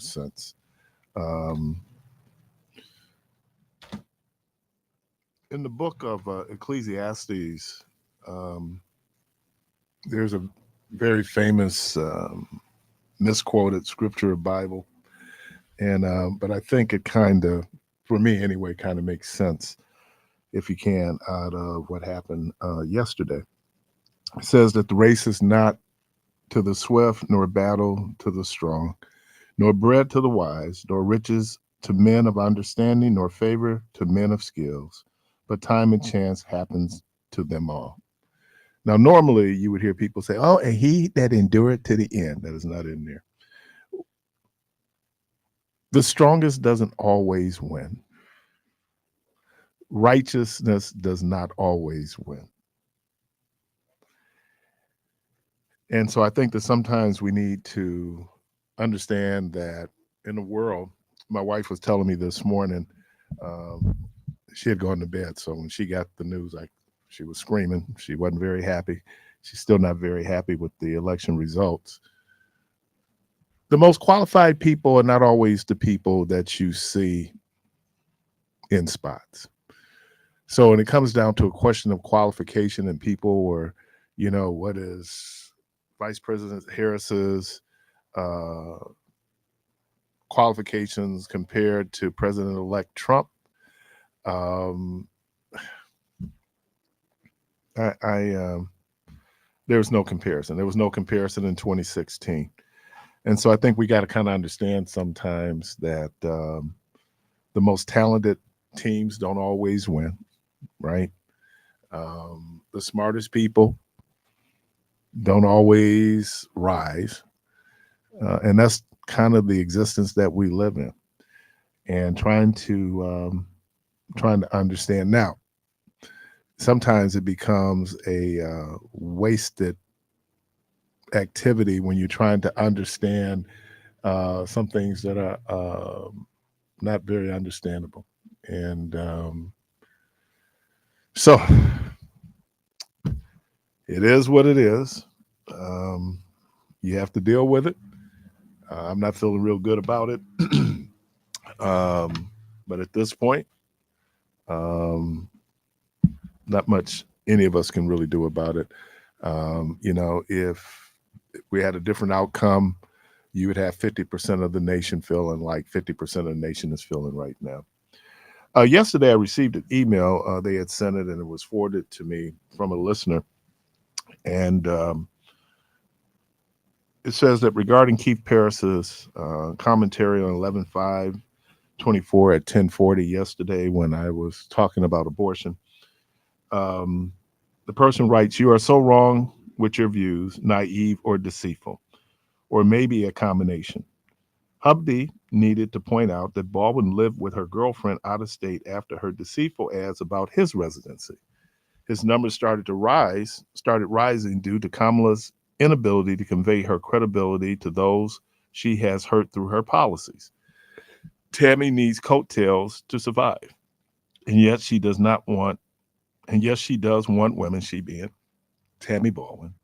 more sense. Um, in the book of Ecclesiastes, um, there's a very famous misquoted scripture of Bible, and but I think it kind of, for me anyway, kind of makes sense if you can out of what happened yesterday. It says that the race is not to the swift, nor battle to the strong, nor bread to the wise, nor riches to men of understanding, nor favor to men of skills, but time and chance happens to them all. Now, normally you would hear people say, "Oh, and he that endured to the end." That is not in there. The strongest doesn't always win. Righteousness does not always win. And so I think that sometimes we need to understand that in the world, my wife was telling me this morning, um, she had gone to bed. So when she got the news, she was screaming. She wasn't very happy. She's still not very happy with the election results. The most qualified people are not always the people that you see in spots. So when it comes down to a question of qualification and people, or, what is Vice President Harris's uh, qualifications compared to President-elect Trump, um, I there was no comparison. There was no comparison in 2016. And so I think we got to kind of understand sometimes that the most talented teams don't always win, right? The smartest people don't always rise. And that's kind of the existence that we live in. And trying to understand now, sometimes it becomes a wasted activity when you're trying to understand some things that are not very understandable. And so it is what it is. Um, you have to deal with it. I'm not feeling real good about it. But at this point, um, not much any of us can really do about it. If we had a different outcome, you would have 50% of the nation feeling like 50% of the nation is feeling right now. Yesterday, I received an email. They had sent it, and it was forwarded to me from a listener. And it says that regarding Keith Parris's commentary on 11/5/24 at 10:40 yesterday, when I was talking about abortion, um, the person writes, "You are so wrong with your views, naive or deceitful, or maybe a combination. Hubby needed to point out that Baldwin lived with her girlfriend out of state after her deceitful ads about his residency. His numbers started rising due to Kamala's inability to convey her credibility to those she has hurt through her policies. Tammy needs coattails to survive, and yet she does not want, and yes, she does want women. She being Tammy Baldwin,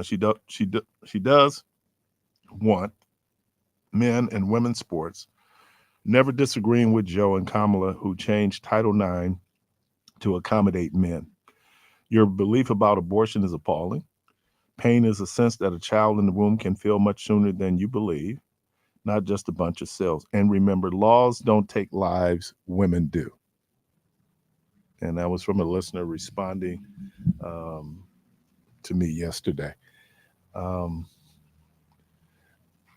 she does want men and women's sports. Never disagreeing with Joe and Kamala, who changed Title IX to accommodate men. Your belief about abortion is appalling. Pain is a sense that a child in the womb can feel much sooner than you believe, not just a bunch of cells. And remember, laws don't take lives, women do." And that was from a listener responding um, to me yesterday. Um,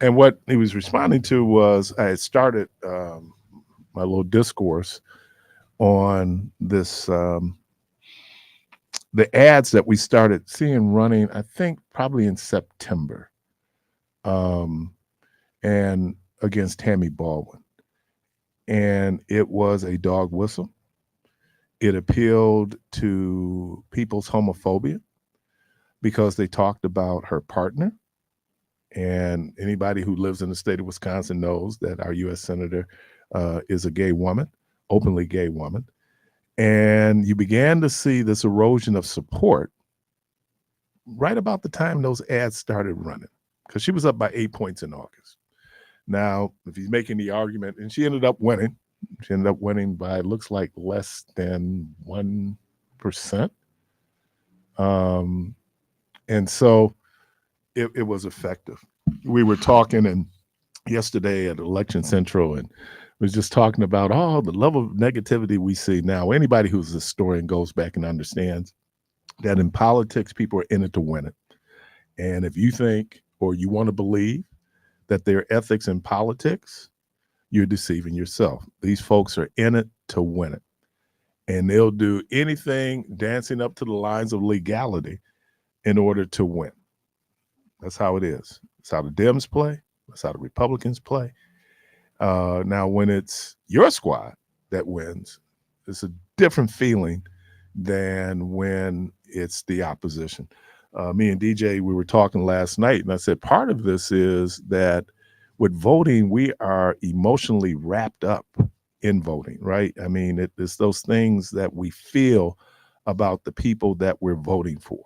and what he was responding to was I had started my little discourse on this the ads that we started seeing running, I think probably in September, um, and against Tammy Baldwin. And it was a dog whistle. It appealed to people's homophobia because they talked about her partner. And anybody who lives in the state of Wisconsin knows that our U.S. Senator is a gay woman, openly gay woman. And you began to see this erosion of support right about the time those ads started running, because she was up by 8 points in August. Now, if he's making the argument, and she ended up winning. She ended up winning by, it looks like, less than 1%. And so it was effective. We were talking and yesterday at Election Central and was just talking about the level of negativity we see now. Anybody who's a historian goes back and understands that in politics, people are in it to win it. And if you think or you want to believe that there are ethics in politics, you're deceiving yourself. These folks are in it to win it. And they'll do anything dancing up to the lines of legality in order to win. That's how it is. That's how the Dems play. That's how the Republicans play. Now, when it's your squad that wins, it's a different feeling than when it's the opposition. Me and DJ, we were talking last night, and I said part of this is that with voting, we are emotionally wrapped up in voting, right? I mean, it's those things that we feel about the people that we're voting for.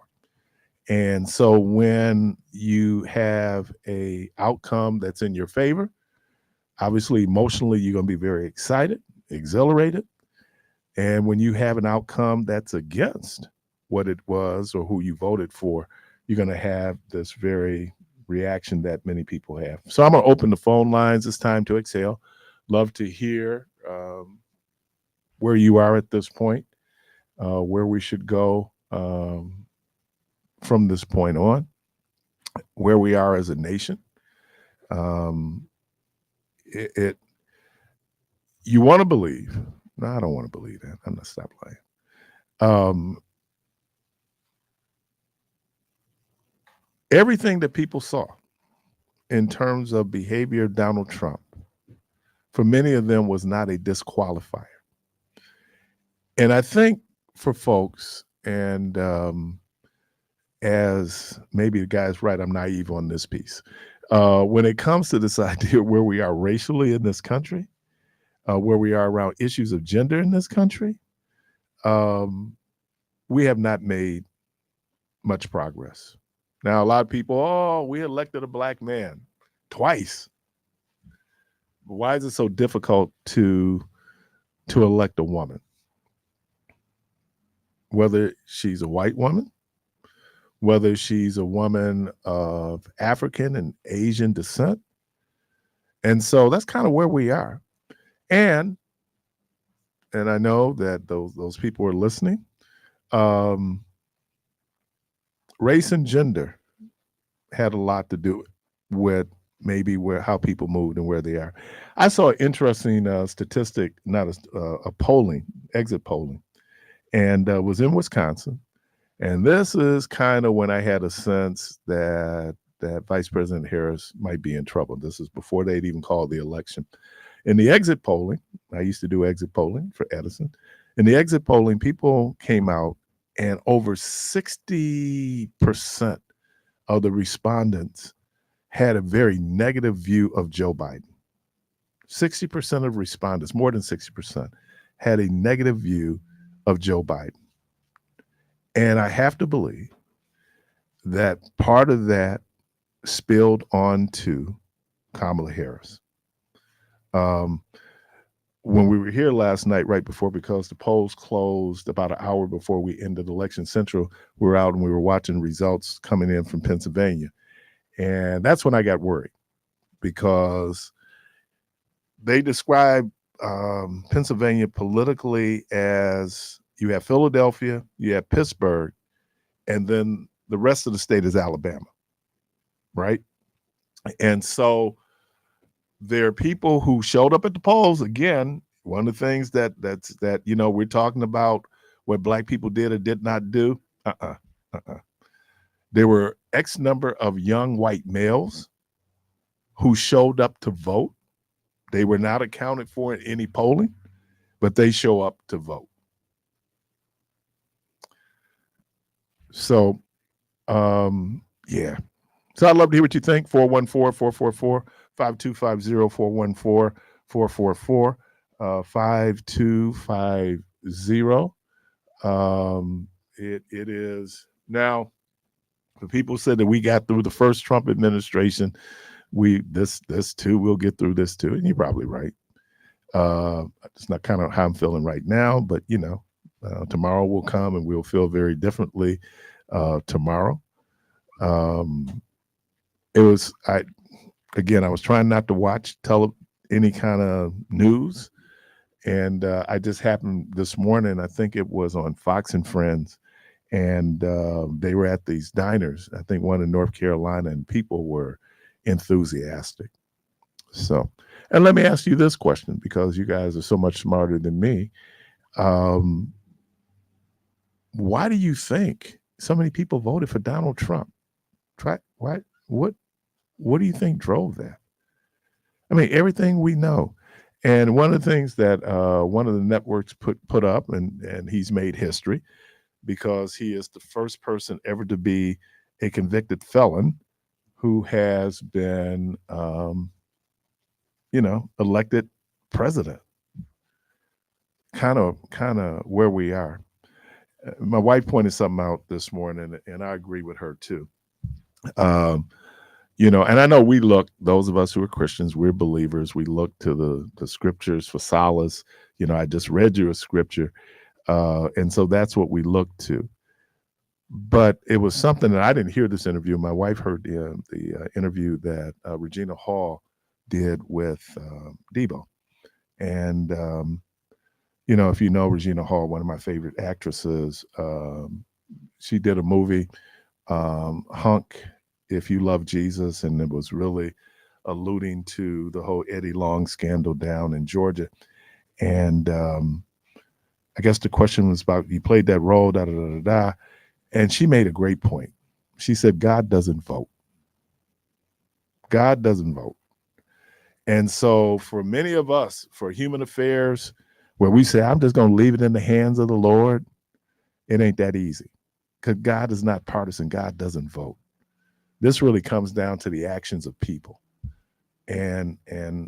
And so when you have a outcome that's in your favor, obviously emotionally you're going to be very excited, exhilarated. And when you have an outcome that's against what it was or who you voted for, you're going to have this very reaction that many people have. So I'm going to open the phone lines. It's time to exhale. Love to hear where you are at this point, where we should go from this point on, where we are as a nation. You want to believe. No, I don't want to believe that. I'm going to stop lying. Everything that people saw in terms of behavior of Donald Trump, for many of them was not a disqualifier. And I think for folks, and as maybe the guy's right, I'm naive on this piece. When it comes to this idea of where we are racially in this country, where we are around issues of gender in this country, we have not made much progress. Now, a lot of people, we elected a black man twice. Why is it so difficult to elect a woman? Whether she's a white woman, whether she's a woman of African and Asian descent. And so that's kind of where we are. And I know that those people are listening. Race and gender had a lot to do with maybe how people moved and where they are. I saw an interesting statistic, not a polling, exit polling, and was in Wisconsin. And this is kind of when I had a sense that Vice President Harris might be in trouble. This is before they'd even called the election. In the exit polling, I used to do exit polling for Edison. In the exit polling, people came out and over 60% of the respondents had a very negative view of Joe Biden. 60% of respondents, more than 60%, had a negative view of Joe Biden. And I have to believe that part of that spilled onto Kamala Harris. When we were here last night, right before, because the polls closed about an hour before we ended Election Central, we were out and we were watching results coming in from Pennsylvania. And that's when I got worried, because they describe Pennsylvania politically as you have Philadelphia, you have Pittsburgh, and then the rest of the state is Alabama, right? And so there are people who showed up at the polls. Again, one of the things that we're talking about what black people did or did not do. There were X number of young white males who showed up to vote. They were not accounted for in any polling, but they show up to vote. So, yeah. So I'd love to hear what you think. 414-444-5250, 414-444-5250. It is now, the people said that we got through the first Trump administration this too, we'll get through this too. And you're probably right. It's not kind of how I'm feeling right now, but tomorrow will come and we'll feel very differently tomorrow. It was I was trying not to watch any kind of news, and I just happened this morning. I think it was on Fox and Friends, and they were at these diners. I think one in North Carolina, and people were enthusiastic. So, and let me ask you this question because you guys are so much smarter than me. Um, why do you think so many people voted for Donald Trump? Try why? What do you think drove that? I mean, everything we know. And one of the things that one of the networks put up, and he's made history because he is the first person ever to be a convicted felon who has been, elected president. Kind of where we are. My wife pointed something out this morning, and I agree with her too. Um, and I know those of us who are Christians, we're believers. We look to the scriptures for solace. I just read you a scripture. And so that's what we look to. But it was something that I didn't hear this interview. My wife heard the interview that Regina Hall did with Debo. And, if you know Regina Hall, one of my favorite actresses, she did a movie, Hunk, If You Love Jesus, and it was really alluding to the whole Eddie Long scandal down in Georgia. And I guess the question was about, you played that role, da da da da da. And she made a great point. She said, God doesn't vote. God doesn't vote. And so for many of us, for human affairs, where we say, I'm just going to leave it in the hands of the Lord, it ain't that easy. Because God is not partisan. God doesn't vote. This really comes down to the actions of people and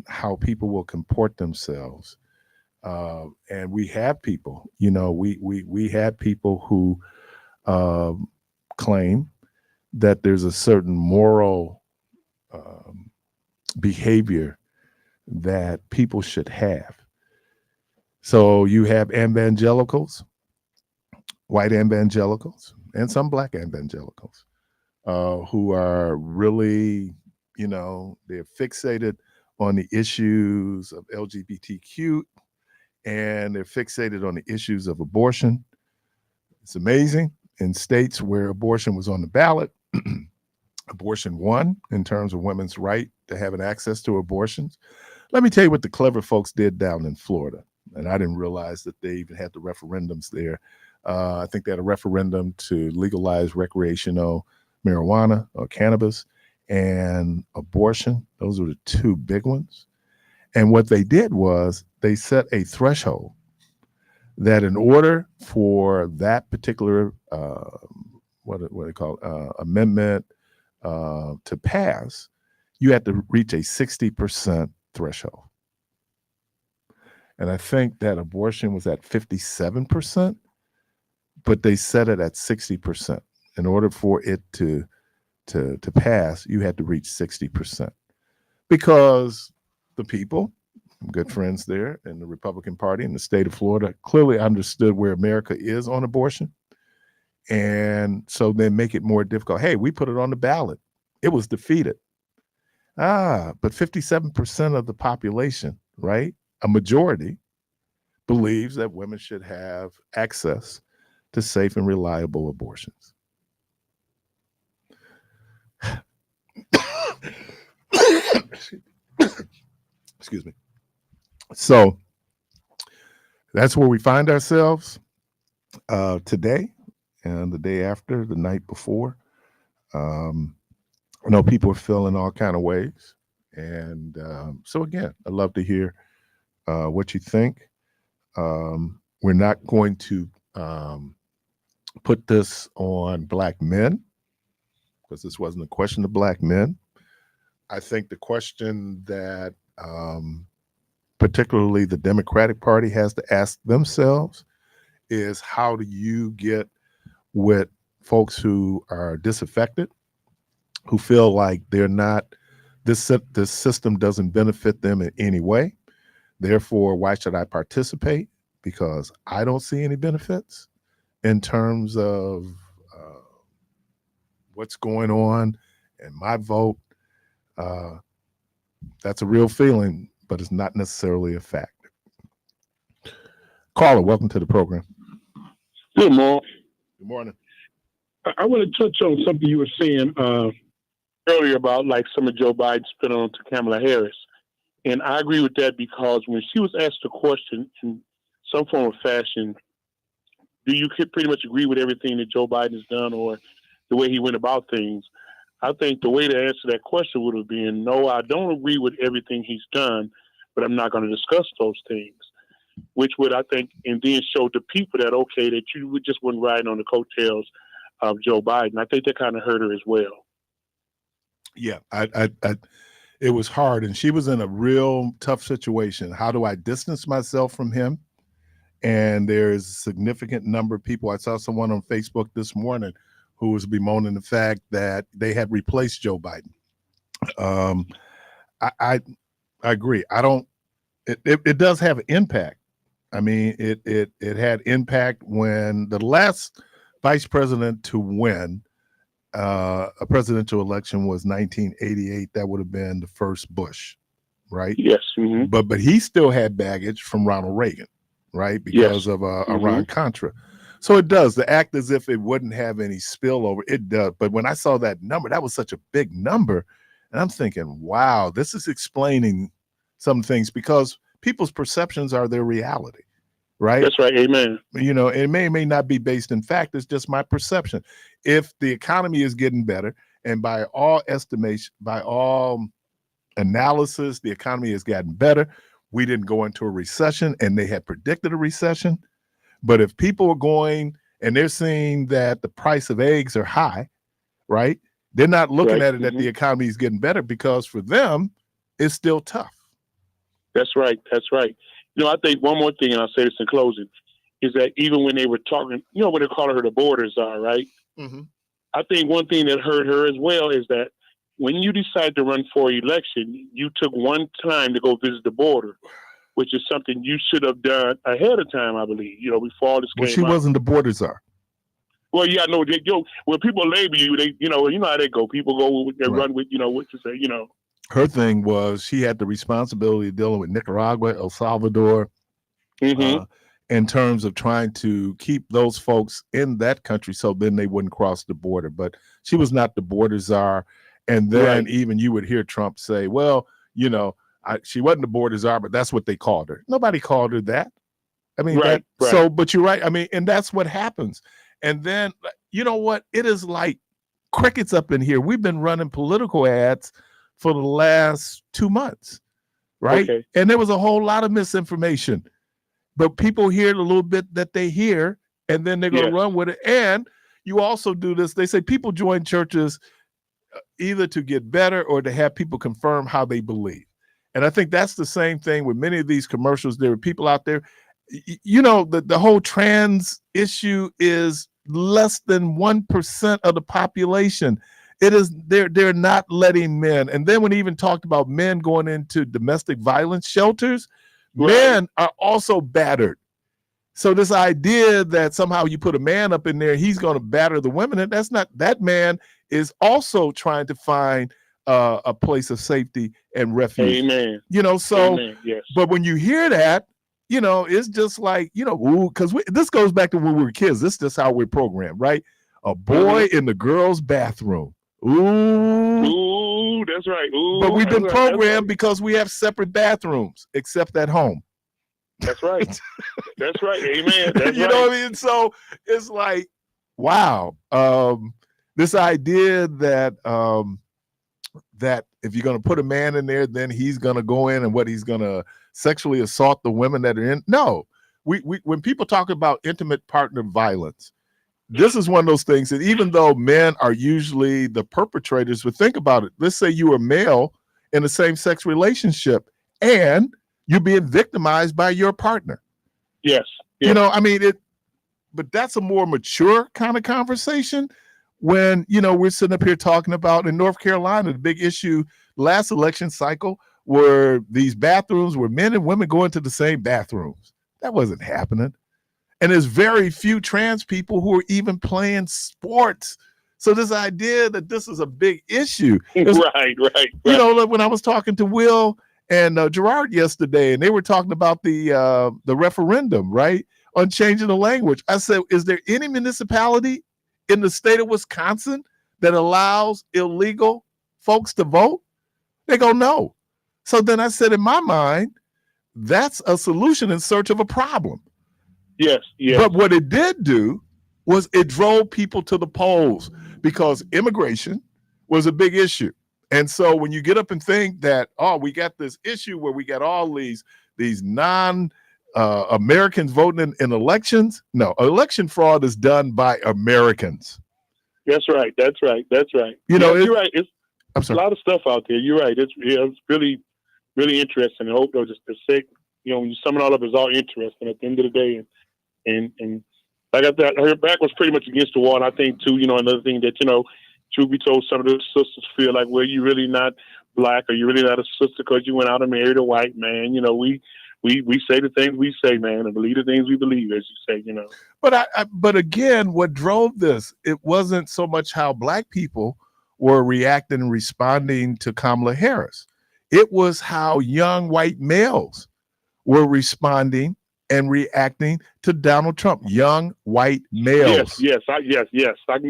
how people will comport themselves. And we have people, we have people who claim that there's a certain moral behavior that people should have. So you have evangelicals, white evangelicals, and some black evangelicals who are really, they're fixated on the issues of LGBTQ, and they're fixated on the issues of abortion. It's amazing. In states where abortion was on the ballot, abortion won in terms of women's right to have an access to abortions. Let me tell you what the clever folks did down in Florida. And I didn't realize that they even had the referendums there. I think they had a referendum to legalize recreational marijuana or cannabis and abortion. Those were the two big ones. And what they did was they set a threshold that in order for that particular what do they call amendment to pass, you had to reach a 60% threshold. And I think that abortion was at 57%, but they set it at 60%. In order for it to pass, you had to reach 60%. Because the people, good friends there in the Republican Party in the state of Florida, clearly understood where America is on abortion. And so they make it more difficult. Hey, we put it on the ballot. It was defeated. But 57% of the population, right? A majority believes that women should have access to safe and reliable abortions. Excuse me. So that's where we find ourselves today and the day after, the night before. I know people are feeling all kind of ways. And so again, I'd love to hear what you think. We're not going to put this on black men because this wasn't a question of black men. I think the question that particularly the Democratic Party has to ask themselves is, how do you get with folks who are disaffected, who feel like they're not This system doesn't benefit them in any way. Therefore, why should I participate? Because I don't see any benefits in terms of uh, what's going on and my vote. Uh, that's a real feeling, but it's not necessarily a fact. Caller, welcome to the program. Good morning. Good morning. I want to touch on something you were saying earlier about like some of Joe Biden spit on to Kamala Harris. And I agree with that because when she was asked a question in some form of fashion, do you pretty much agree with everything that Joe Biden has done or the way he went about things? I think the way to answer that question would have been, no, I don't agree with everything he's done, but I'm not going to discuss those things, which would, I think, and then show the people that, okay, that you just wasn't riding on the coattails of Joe Biden. I think that kind of hurt her as well. Yeah, it was hard, and she was in a real tough situation. How do I distance myself from him? And there's a significant number of people. I saw someone on Facebook this morning who was bemoaning the fact that they had replaced Joe Biden. I agree. I don't. It does have an impact. I mean, it had impact when the last vice president to win a presidential election was 1988. That would have been the first Bush, right? Yes. Mm-hmm. But he still had baggage from Ronald Reagan, right? Because Yes. of Iran-Contra. So it does. The act as if it wouldn't have any spillover. It does. But when I saw that number, that was such a big number. And I'm thinking, wow, this is explaining some things because people's perceptions are their reality, right? That's right. Amen. You know, it may not be based in fact. It's just my perception. If the economy is getting better, and by all estimation, by all analysis, the economy has gotten better. We didn't go into a recession, and they had predicted a recession. But if people are going and they're seeing that the price of eggs are high, right? They're not looking at it that the economy is getting better because for them, it's still tough. That's right. That's right. You know, I think one more thing, and I'll say this in closing, is that even when they were talking, you know, when they call her the border czar, right? Mm-hmm. I think one thing that hurt her as well is that when you decide to run for election, you took one time to go visit the border, which is something you should have done ahead of time, I believe, you know, before all this came out. Well, she wasn't the border czar. Well, yeah, no, when people label you, they, you know how they go. People go, they run with, you know, what to say, you know. Her thing was she had the responsibility of dealing with Nicaragua, El Salvador, in terms of trying to keep those folks in that country so then they wouldn't cross the border. But she was not the border czar. And then even you would hear Trump say, well, you know, she wasn't the border czar, but that's what they called her. Nobody called her that. I mean, so, but you're right. I mean, and that's what happens. And then, you know what? It is like crickets up in here. We've been running political ads for the last 2 months, right? Okay. And there was a whole lot of misinformation. But people hear the little bit that they hear, and then they're going to run with it. And you also do this. They say people join churches either to get better or to have people confirm how they believe. And I think that's the same thing with many of these commercials. There are people out there, you know, the whole trans issue is less than 1% of the population. It is they're not letting men. And then when he even talked about men going into domestic violence shelters, men are also battered. So this idea that somehow you put a man up in there, he's going to batter the women, and that's not, that man is also trying to find a place of safety and refuge. Amen. You know, so, yes. But when you hear that, you know, it's just like, you know, because this goes back to when we were kids. This is just how we're programmed, right? A boy in the girl's bathroom. Ooh, that's right. Ooh, but we've been programmed because we have separate bathrooms, except at home. That's right. That's right. Amen. That's you know what I mean? So it's like, wow. This idea that that if you're going to put a man in there, then he's going to go in and what he's going to sexually assault the women that are in. No, we when people talk about intimate partner violence, this is one of those things that even though men are usually the perpetrators, but think about it. Let's say you are male in a same-sex relationship and you're being victimized by your partner. Yes. You know, I mean, but that's a more mature kind of conversation when, you know, we're sitting up here talking about in North Carolina, the big issue last election cycle were these bathrooms where men and women go into the same bathrooms. That wasn't happening. And there's very few trans people who are even playing sports. So this idea that this is a big issue. Right. You know, when I was talking to Will and Gerard yesterday, and they were talking about the referendum, right, on changing the language. I said, is there any municipality in the state of Wisconsin that allows illegal folks to vote? They go, no. So then I said, in my mind, that's a solution in search of a problem. Yes. But what it did do was it drove people to the polls because immigration was a big issue. And so when you get up and think that, oh, we got this issue where we got all these non Americans voting in elections. No, election fraud is done by Americans. That's right. You know, you're right. It's I'm sorry. a lot of stuff out there. You're right. It's really, really interesting. I hope though, just to say, you know, when you sum it all up, it's all interesting at the end of the day. And like I heard back was pretty much against the wall. And I think too, you know, another thing that, you know, truth be told, some of the sisters feel like, well, you're really not black or you're really not a sister because you went out and married a white man. You know, we say the things we say, man, and believe the things we believe, as you say, you know. But again, what drove this, it wasn't so much how black people were reacting and responding to Kamala Harris. It was how young white males were responding and reacting to Donald Trump. Young white males. Yes. I can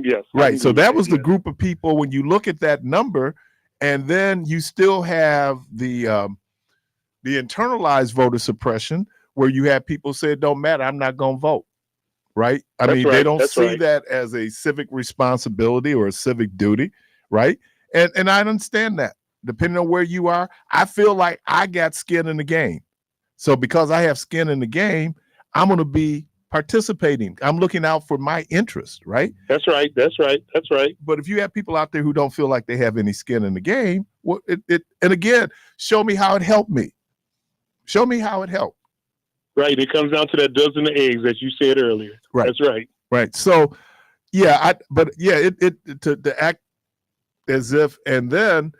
guess. Right. So that was the group of people. When you look at that number, and then you still have the internalized voter suppression, where you have people say it don't matter, I'm not going to vote. Right. They don't see that as a civic responsibility or a civic duty. Right. And I understand that. Depending on where you are, I feel like I got skin in the game. So because I have skin in the game, I'm going to be participating. I'm looking out for my interest, right? That's right. But if you have people out there who don't feel like they have any skin in the game, well, and again, show me how it helped me. Show me how it helped. Right. It comes down to that dozen of eggs that you said earlier. Right. That's right. Right. So, yeah, to act as if, and then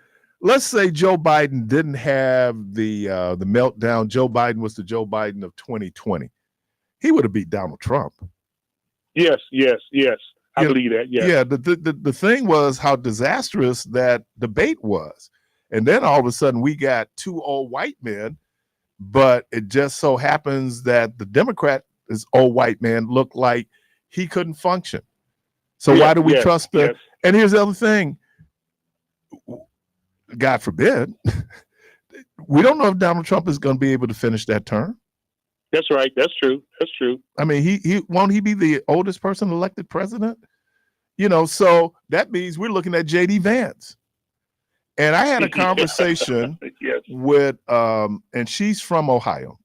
let's say Joe Biden didn't have the meltdown. Joe Biden was the Joe Biden of 2020. He would have beat Donald Trump. Yes. I believe that. Yes. Yeah. The thing was how disastrous that debate was. And then all of a sudden we got two old white men, but it just so happens that the Democrat, this old white man, looked like he couldn't function. So why do we trust the? Yes. And here's the other thing. God forbid, we don't know if Donald Trump is going to be able to finish that term. That's right. That's true. I mean, he won't he be the oldest person elected president? You know, so that means we're looking at J.D. Vance. And I had a conversation with, and she's from Ohio,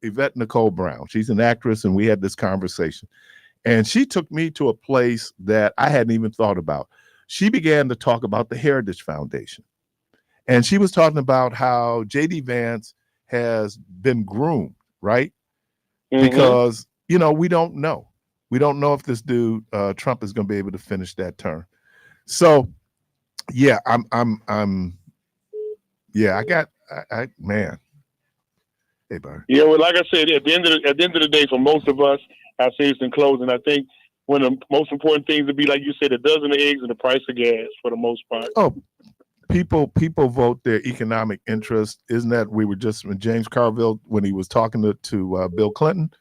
Yvette Nicole Brown. She's an actress, and we had this conversation. And she took me to a place that I hadn't even thought about. She began to talk about the Heritage Foundation. And she was talking about how J.D. Vance has been groomed, right? Mm-hmm. Because, you know, we don't know. We don't know if this dude, Trump, is going to be able to finish that term. So, yeah, man. Hey, Byron. Yeah, well, like I said, at the end of the day, for most of us, I say this in closing, I think one of the most important things would be, like you said, a dozen of eggs and the price of gas for the most part. Oh, people vote their economic interest. Isn't that we were just when James Carville, when he was talking to Bill Clinton,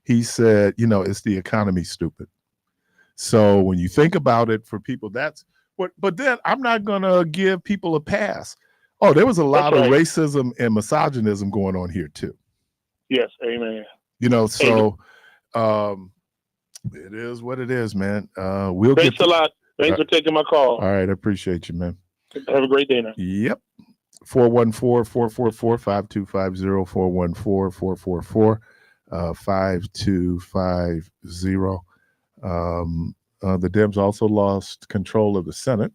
he said, you know, it's the economy, stupid. So when you think about it, for people, that's what. But then I'm not gonna give people a pass. Oh, there was a lot of racism and misogynism going on here too. Yes, amen. You know, so it is what it is, man. Thanks a lot. Thanks for taking my call. All right, I appreciate you, man. Have a great day now. Yep. 414-444-5250, 414-444-5250. The Dems also lost control of the Senate.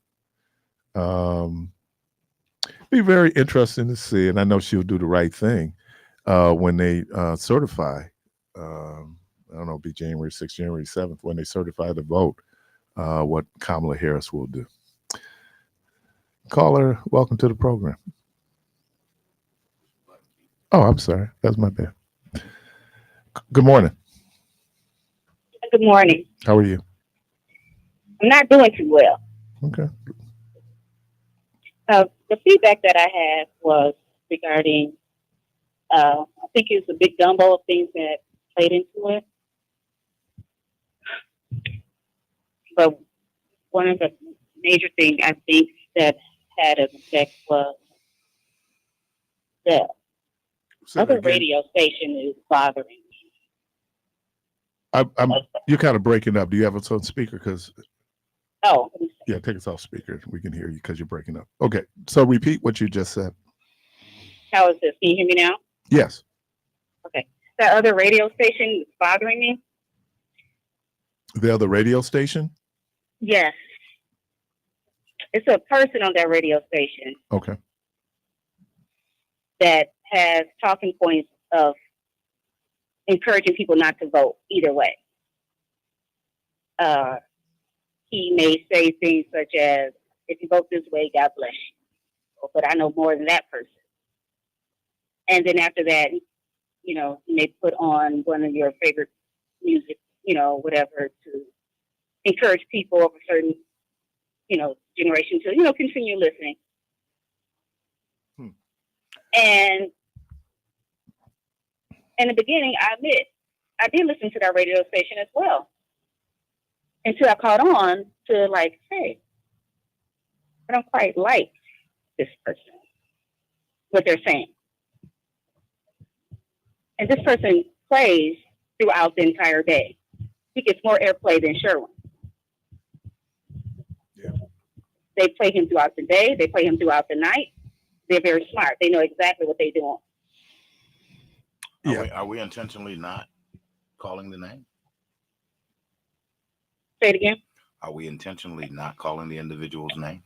Be very interesting to see, and I know she'll do the right thing when they certify. I don't know, be January 6th, January 7th, when they certify the vote, what Kamala Harris will do. Caller, welcome to the program. Oh, I'm sorry. That's my bad. Good morning. Good morning. How are you? I'm not doing too well. Okay. The feedback that I had was regarding, I think it was a big gumbo of things that played into it. But one of the major things I think that had an effect was the Say that other again. radio station is bothering me. You're kind of breaking up. Do you have us on speaker? Because Oh, yeah, take us off speaker. We can hear you because you're breaking up. Okay. So repeat what you just said. how is this? Can you hear me now? Yes. Okay. That other radio station is bothering me. The other radio station. Yes. It's a person on that radio station Okay. that has talking points of encouraging people not to vote either way. He may say things such as, if you vote this way, God bless you. But I know more than that person. And then after that, you know, he may put on one of your favorite music, you know, whatever, to encourage people of a certain, you know, generation to, you know, continue listening. And in the beginning, I admit, I did listen to that radio station as well. Until I caught on to like, hey, I don't quite like this person, what they're saying. And this person plays throughout the entire day. He gets more airplay than Sherwin. Yeah. They play him throughout the day. They play him throughout the night. They're very smart. They know exactly what they're doing. Yeah. Are we intentionally not calling the name? Say it again. Are we intentionally not calling the individual's name?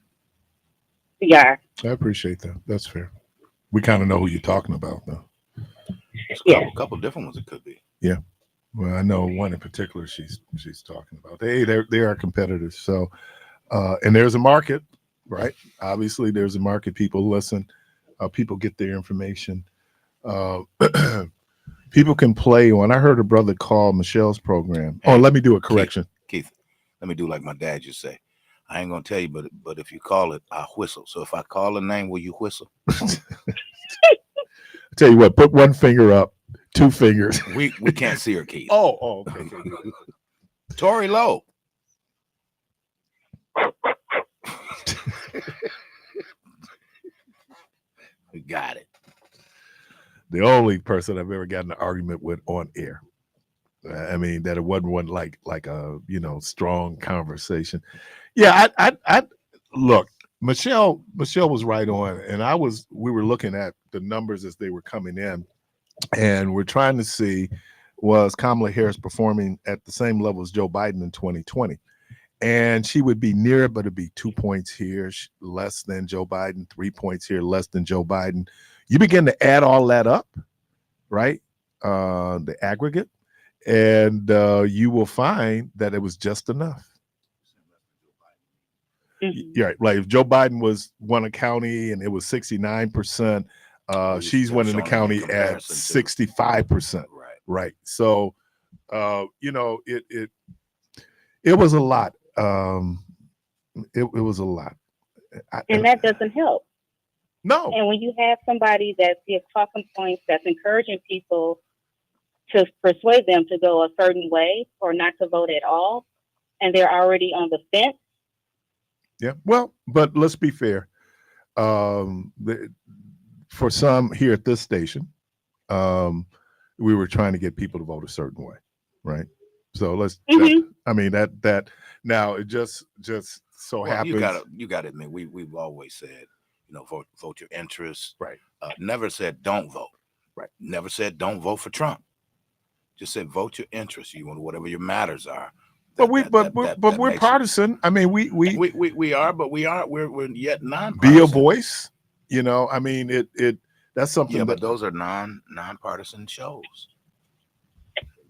Yeah. I appreciate that. That's fair. We kind of know who you're talking about, though. There's Yeah. couple different ones it could be. Yeah. Well, I know one in particular she's talking about. They are competitors. So, and there's a market, right? Obviously, there's a market. People listen. People get their information. People can play on. I heard a brother call Michelle's program. Hey, Oh, let me do a correction. Keith, let me do like my dad used to say. I ain't gonna tell you, but if you call it, I'll whistle. So if I call a name, will you whistle? Tell you what, put one finger up, two fingers. We can't see her, Keith. Oh, okay. Tori Lowe. We got it. The only person I've ever gotten an argument with on air. I mean, that it wasn't one like a strong conversation. Yeah, I look. Michelle was right on, and we were looking at the numbers as they were coming in, and we're trying to see, was Kamala Harris performing at the same level as Joe Biden in 2020? And she would be near it, but it'd be 2 points here less than Joe Biden, 3 points here less than Joe Biden. You begin to add all that up, right? The aggregate, and you will find that it was just enough. Mm-hmm. Yeah, like if Joe Biden won a county and it was 69%, she's winning the county at 65%. Right. So, it was a lot. It was a lot. And that doesn't help. No. And when you have somebody that gives talking points that's encouraging people to persuade them to go a certain way or not to vote at all, and they're already on the fence. Yeah. Well, but let's be fair. For some here at this station, we were trying to get people to vote a certain way, right? So let's. I mean that now it just so happens. You got to admit we've always said, vote your interests. Right. Never said don't vote. Right. Never said don't vote for Trump. Just said vote your interests. You want whatever your matters are. But we're partisan. I mean, we are, but we're yet non-partisan. Be a voice. I mean, it that's something. Yeah, but those are non-partisan shows.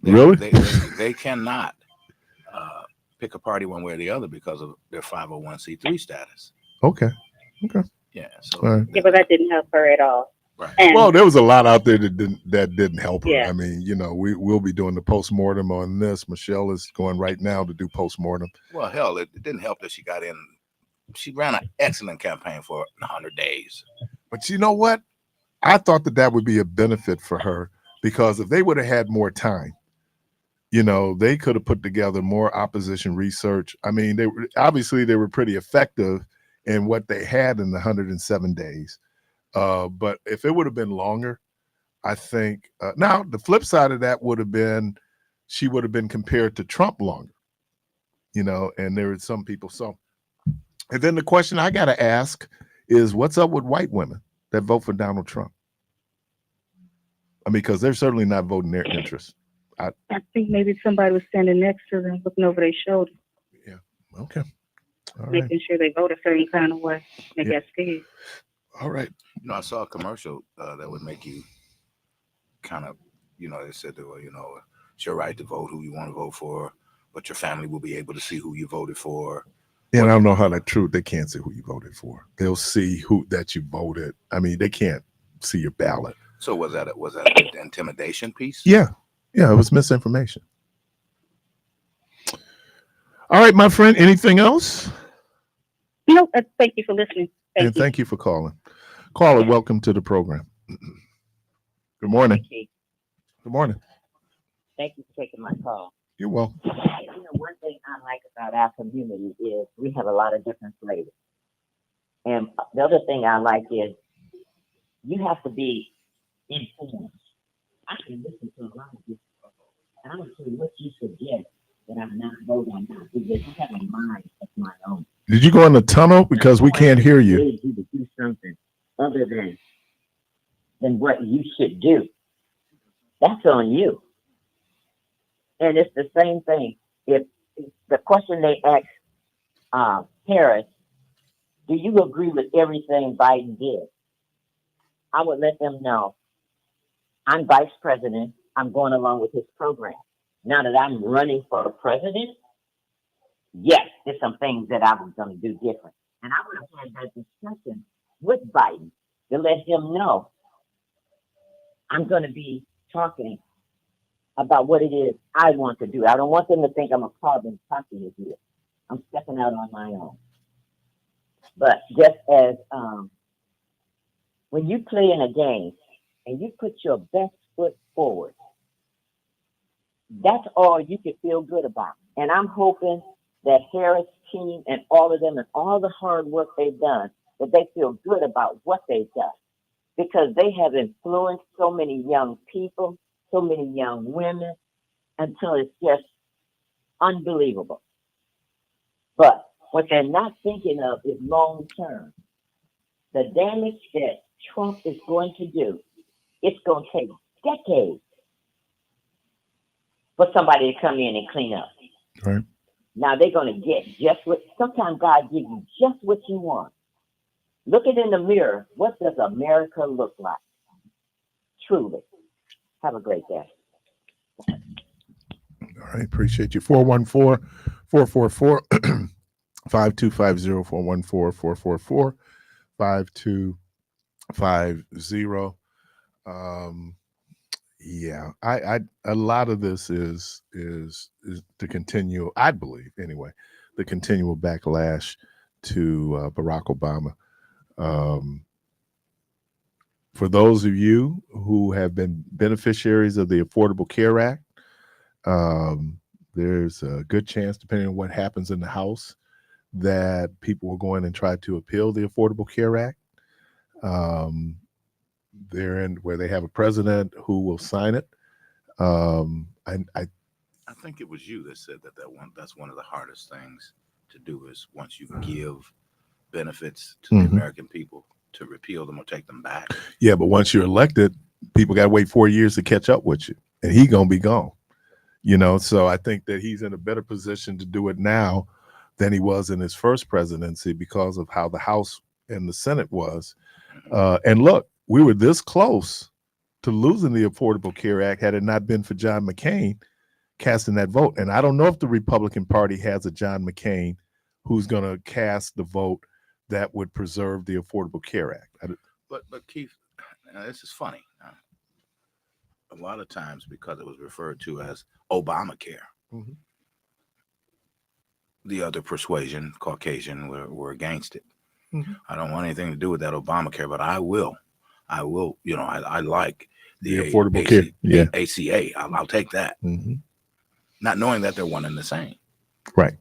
Really? They cannot pick a party one way or the other because of their 501c3 status. Okay. Okay. Yeah. So All right. Yeah, but that didn't help her at all. right. And Well, there was a lot out there that didn't help her. yeah, I mean, we'll be doing the postmortem on this. Michelle is going right now to do postmortem. Well, hell, it didn't help that she got in. She ran an excellent campaign for 100 days. But you know what? I thought that would be a benefit for her, because if they would have had more time, they could have put together more opposition research. I mean, they were pretty effective in what they had in the 107 days. But if it would have been longer, I think now the flip side of that would have been she would have been compared to Trump longer, and there were some people. So, and then the question I got to ask is, what's up with white women that vote for Donald Trump? I mean, because they're certainly not voting their interests. I think maybe somebody was standing next to them, looking over their shoulder. Yeah. Okay. All right. Making sure they vote a certain kind of way. They got scared. All right. I saw a commercial that would make you kind of, they said, well, it's your right to vote who you want to vote for, but your family will be able to see who you voted for. Yeah, and I don't know how that's true. They can't see who you voted for. They'll see that you voted. I mean, they can't see your ballot. So was that an intimidation piece? Yeah, it was misinformation. All right, my friend. Anything else? No, thank you for listening. Thank you for calling. Caller, welcome to the program. Good morning. Good morning. Thank you for taking my call. You're welcome. One thing I like about our community is we have a lot of different flavors. And the other thing I like is you have to be informed. I can listen to a lot of different people, and I'm going to tell you what you suggest that I'm not voting on now, because you have a mind of my own. Did you go in the tunnel? Because we can't hear you. You to do something other than what you should do. That's on you. And it's the same thing. If the question they asked Parris, do you agree with everything Biden did? I would let them know I'm vice president. I'm going along with his program. Now that I'm running for president, yes, there's some things that I was going to do different. And I would have had that discussion with Biden to let him know I'm going to be talking about what it is I want to do. I don't want them to think I'm a carbon copy here. I'm stepping out on my own. But just as when you play in a game and you put your best foot forward, that's all you can feel good about. And I'm hoping that Harris team and all of them and all the hard work they've done, that they feel good about what they've done, because they have influenced so many young people, so many young women, until it's just unbelievable. But what they're not thinking of is long term. The damage that Trump is going to do, it's going to take decades for somebody to come in and clean up. Right. Now they're going to get just what, sometimes God gives you just what you want. Look it in the mirror. What does America look like? Truly. Have a great day. All right. Appreciate you. 414-444-5250. 414-444-5250. Yeah, I a lot of this is to continue, I believe anyway, the continual backlash to Barack Obama. For those of you who have been beneficiaries of the Affordable Care Act, there's a good chance, depending on what happens in the House, that people will go in and try to appeal the Affordable Care Act. They're in where they have a president who will sign it. I think it was you that said that's one of the hardest things to do, is once you give benefits to the American people, to repeal them or take them back. Yeah, but once you're elected, people got to wait 4 years to catch up with you, and he's gonna be gone. So I think that he's in a better position to do it now than he was in his first presidency, because of how the House and the Senate was. And look, we were this close to losing the Affordable Care Act had it not been for John McCain casting that vote. And I don't know if the Republican Party has a John McCain who's going to cast the vote that would preserve the Affordable Care Act. But Keith, this is funny. A lot of times, because it was referred to as Obamacare, Mhm. the other persuasion, Caucasian, were against it. Mhm. I don't want anything to do with that Obamacare, but I will. I like The Affordable Care, yeah. ACA. I'll take that, Mm-hmm. not knowing that they're one and the same. Right.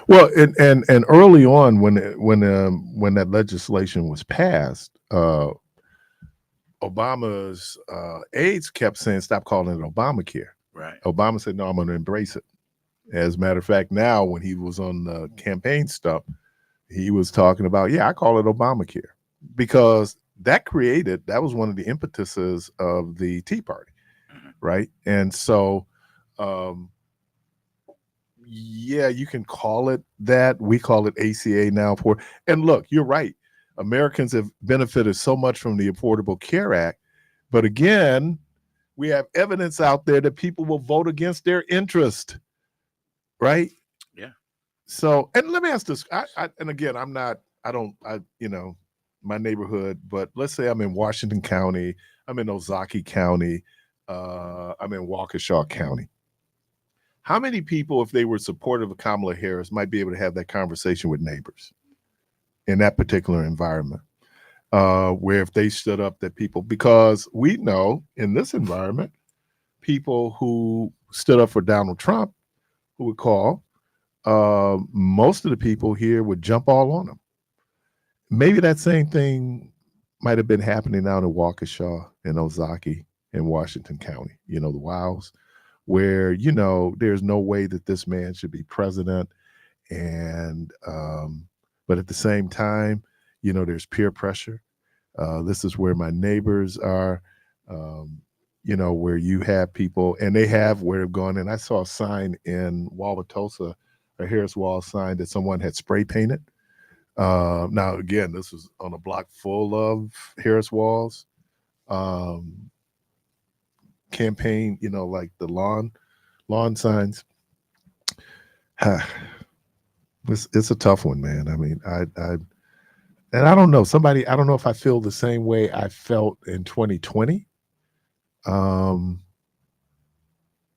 Well, and early on when that legislation was passed, Obama's aides kept saying, "Stop calling it Obamacare." Right. Obama said, "No, I'm going to embrace it." As a matter of fact, now when he was on the campaign stuff, he was talking about, "Yeah, I call it Obamacare," because that was one of the impetuses of the Tea Party, right? And so, yeah, you can call it that. We call it ACA now. And look, you're right. Americans have benefited so much from the Affordable Care Act, but again, we have evidence out there that people will vote against their interest, right? Yeah. So, and let me ask this. And again, my neighborhood, but let's say I'm in Washington County, I'm in Ozaukee County, I'm in Waukesha County. How many people, if they were supportive of Kamala Harris, might be able to have that conversation with neighbors in that particular environment? Where if they stood up, that people, because we know in this environment, people who stood up for Donald Trump, who would call, most of the people here would jump all on him. Maybe that same thing might have been happening out in Waukesha and Ozaukee in Washington County, the Wows, where, there's no way that this man should be president. And, but at the same time, there's peer pressure. This is where my neighbors are, where you have people, and they have where they've gone. And I saw a sign in Wauwatosa, a Harris Wall sign that someone had spray painted. Now, again, this was on a block full of Harris Walls. Campaign, like the lawn signs. It's a tough one, man. I mean, and I don't know. I don't know if I feel the same way I felt in 2020.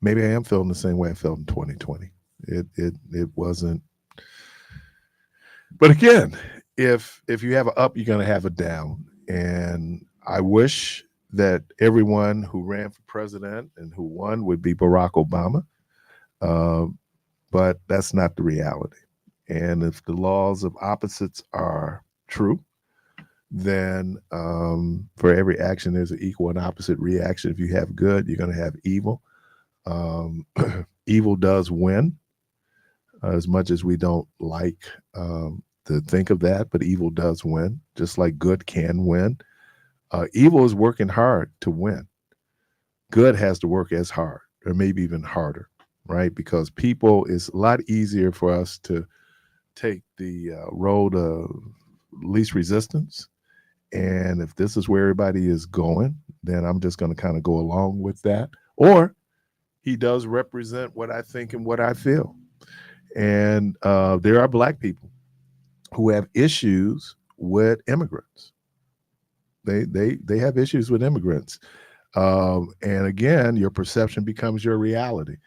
Maybe I am feeling the same way I felt in 2020. It wasn't. But again, if you have an up, you're going to have a down. And I wish that everyone who ran for president and who won would be Barack Obama. But that's not the reality. And if the laws of opposites are true, then for every action, there's an equal and opposite reaction. If you have good, you're going to have evil. Evil does win, as much as we don't like to think of that, but evil does win, just like good can win. Evil is working hard to win. Good has to work as hard, or maybe even harder, right? Because it's a lot easier for us to take the road of least resistance. And if this is where everybody is going, then I'm just going to kind of go along with that. Or he does represent what I think and what I feel. And there are Black people who have issues with immigrants. They have issues with immigrants. And again, your perception becomes your reality.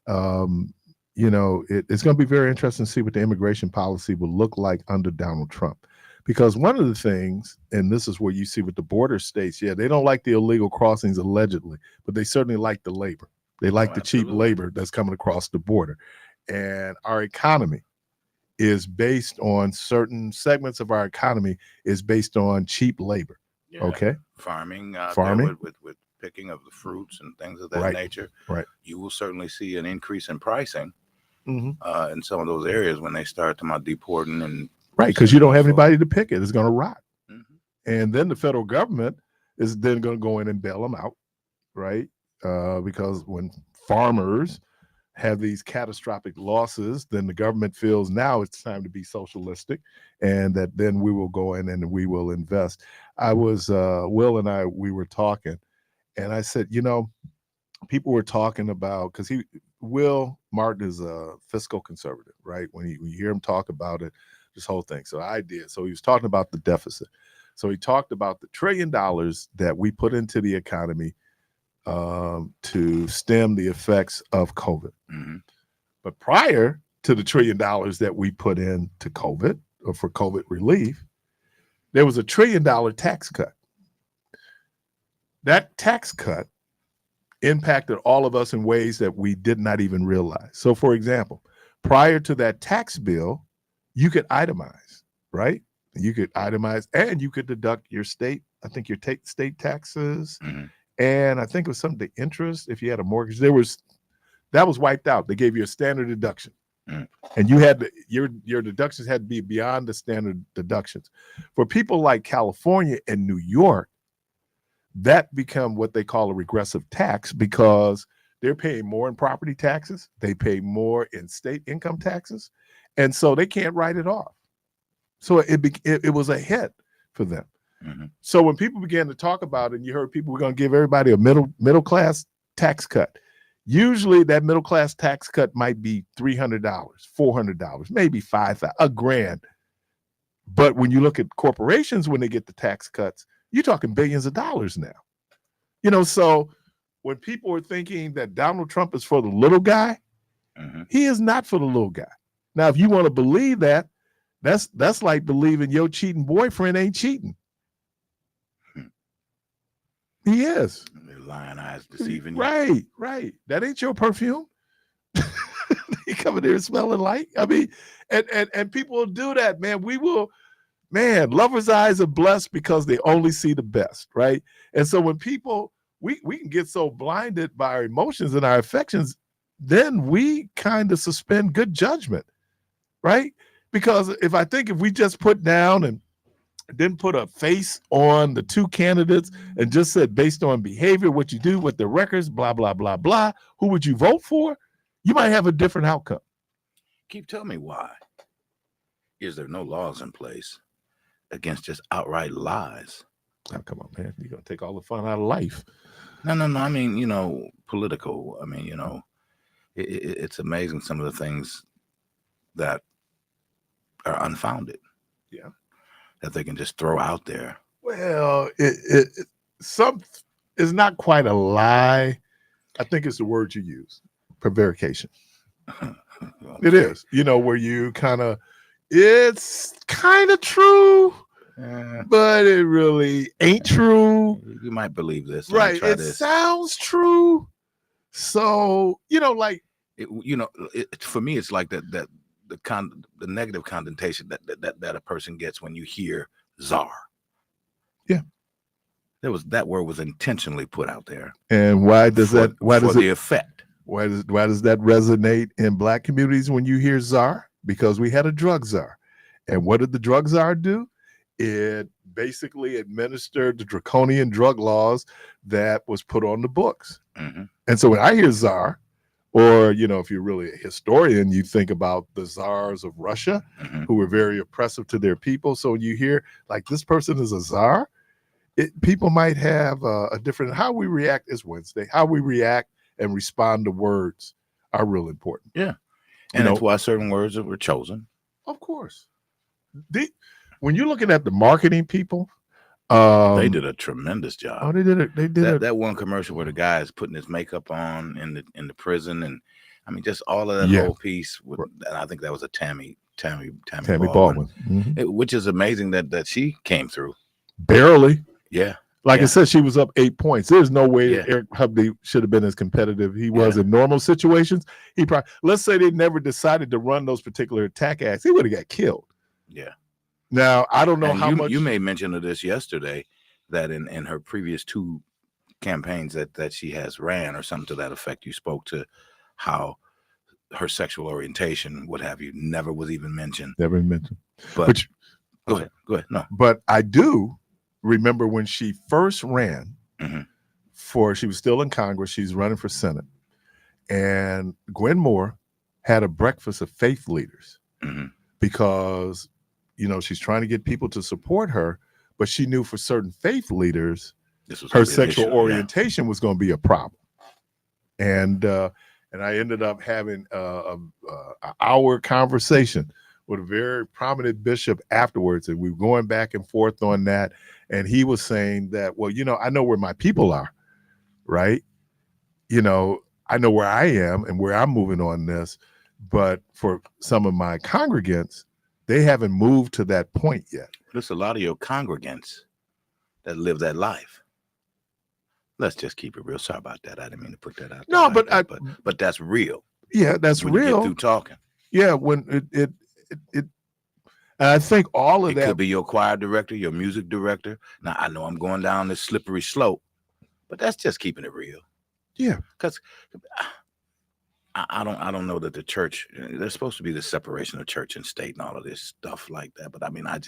It's going to be very interesting to see what the immigration policy will look like under Donald Trump. Because one of the things, and this is where you see with the border states, they don't like the illegal crossings allegedly, but they certainly like the labor. They like the cheap labor that's coming across the border. And our economy is based on certain segments of our economy is based on cheap labor. Yeah. Okay. Farming, with picking of the fruits and things of that nature. Right. You will certainly see an increase in pricing in some of those areas when they start to deporting and right, because you don't have anybody to pick it. It's going to rot. Mm-hmm. And then the federal government is then going to go in and bail them out, right? Because when farmers have these catastrophic losses, then the government feels now it's time to be socialistic, and that then we will go in and we will invest. I was Will and I, we were talking, and I said, people were talking about, because Will Martin is a fiscal conservative, right? When you hear him talk about it, this whole thing. So I did. So he was talking about the deficit. So he talked about the $1 trillion that we put into the economy to stem the effects of COVID. Mm-hmm. But prior to the $1 trillion that we put into COVID or for COVID relief, there was a $1 trillion tax cut. That tax cut impacted all of us in ways that we did not even realize. So, for example, prior to that tax bill, you could itemize, right? You could itemize and you could deduct your state, I think your state taxes, Mm-hmm. and I think it was some of the interest if you had a mortgage. That was wiped out. They gave you a standard deduction. Mm. And you had your deductions had to be beyond the standard deductions. For people like California and New York, that become what they call a regressive tax because they're paying more in property taxes. They pay more in state income taxes. And so they can't write it off. So it was a hit for them. Mm-hmm. So when people began to talk about it, and you heard people were going to give everybody a middle class tax cut, usually that middle class tax cut might be $300, $400, maybe $5,000, $1,000. But when you look at corporations, when they get the tax cuts, you're talking billions of dollars now. You know, so when people are thinking that Donald Trump is for the little guy, Mm-hmm. he is not for the little guy. Now, if you want to believe that, that's like believing your cheating boyfriend ain't cheating. He is. The lion eyes deceiving you. Right. That ain't your perfume. You come in there smelling like, I mean, and people will do that, man. Lovers' eyes are blessed because they only see the best, right? And so when people, we can get so blinded by our emotions and our affections, then we kind of suspend good judgment, right? Because if we just put down and didn't put a face on the two candidates and just said based on behavior, what you do with the records, blah, blah, blah, blah, who would you vote for? You might have a different outcome. Keep telling me why. Is there no laws in place against just outright lies? Oh, come on, man. You're going to take all the fun out of life. No. I mean, political. I mean, it's amazing some of the things that are unfounded. Yeah. That they can just throw out there. Well, it's not quite a lie. I think it's the word you use, prevarication. Okay. It is, where you it's kind of true, but it really ain't true. You might believe this. Right. It sounds true. So, for me, it's like that the negative connotation that a person gets when you hear czar. Yeah. That word was intentionally put out there. And why does the effect? Why does that resonate in Black communities when you hear czar? Because we had a drug czar. And what did the drug czar do? It basically administered the draconian drug laws that was put on the books. Mm-hmm. And so when I hear czar, or, if you're really a historian, you think about the czars of Russia, mm-hmm. who were very oppressive to their people. So when you hear like this person is a czar, people might have a different, how we react is Wednesday. How we react and respond to words are real important. Yeah. And that's why certain words were chosen. Of course. When you're looking at the marketing people, they did a tremendous job. Oh, they did it. They did that one commercial where the guy is putting his makeup on in the prison, and I mean just all of that whole piece. And I think that was a Tammy Baldwin. Mm-hmm. Which is amazing that she came through. Barely. Yeah. I said, she was up 8 points. There's no way Eric Hubby should have been as competitive he was in normal situations. He probably, let's say they never decided to run those particular attack acts, he would have got killed. Yeah. Now, I don't know and how much. You made mention of this yesterday, that in her previous 2 campaigns that she has ran or something to that effect, you spoke to how her sexual orientation, what have you, never was even mentioned. Never mentioned. But go ahead. No. But I do remember when she first ran mm-hmm. she was still in Congress, she's running for Senate. And Gwen Moore had a breakfast of faith leaders mm-hmm. because, she's trying to get people to support her, but she knew for certain faith leaders, her sexual orientation was going to be a problem. And I ended up having an hour conversation with a very prominent bishop afterwards, and we were going back and forth on that. And he was saying that, well, I know where my people are, right? I know where I am and where I'm moving on this, but for some of my congregants, they haven't moved to that point yet. There's a lot of your congregants that live that life. Let's just keep it real. Sorry about that. I didn't mean to put that out there. No, like but that, but that's real. Yeah, that's when real. You get through talking. Yeah, when it and I think all of it that could be your choir director, your music director. Now I know I'm going down this slippery slope, but that's just keeping it real. Yeah, because I don't know that the church. There's supposed to be the separation of church and state and all of this stuff like that. But I mean, I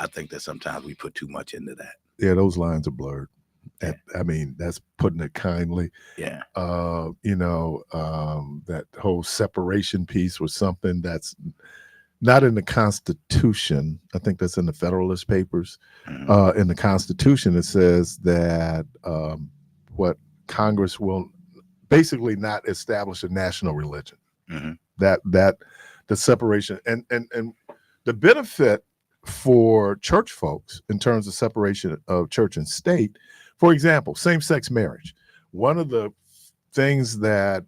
think that sometimes we put too much into that. Yeah, those lines are blurred. Yeah. I mean, that's putting it kindly. Yeah. That whole separation piece was something that's not in the Constitution. I think that's in the Federalist Papers. Mm-hmm. In the Constitution, it says that what Congress will basically not establish a national religion. Mm-hmm. That the separation and the benefit for church folks in terms of separation of church and state. For example, same-sex marriage. One of the things that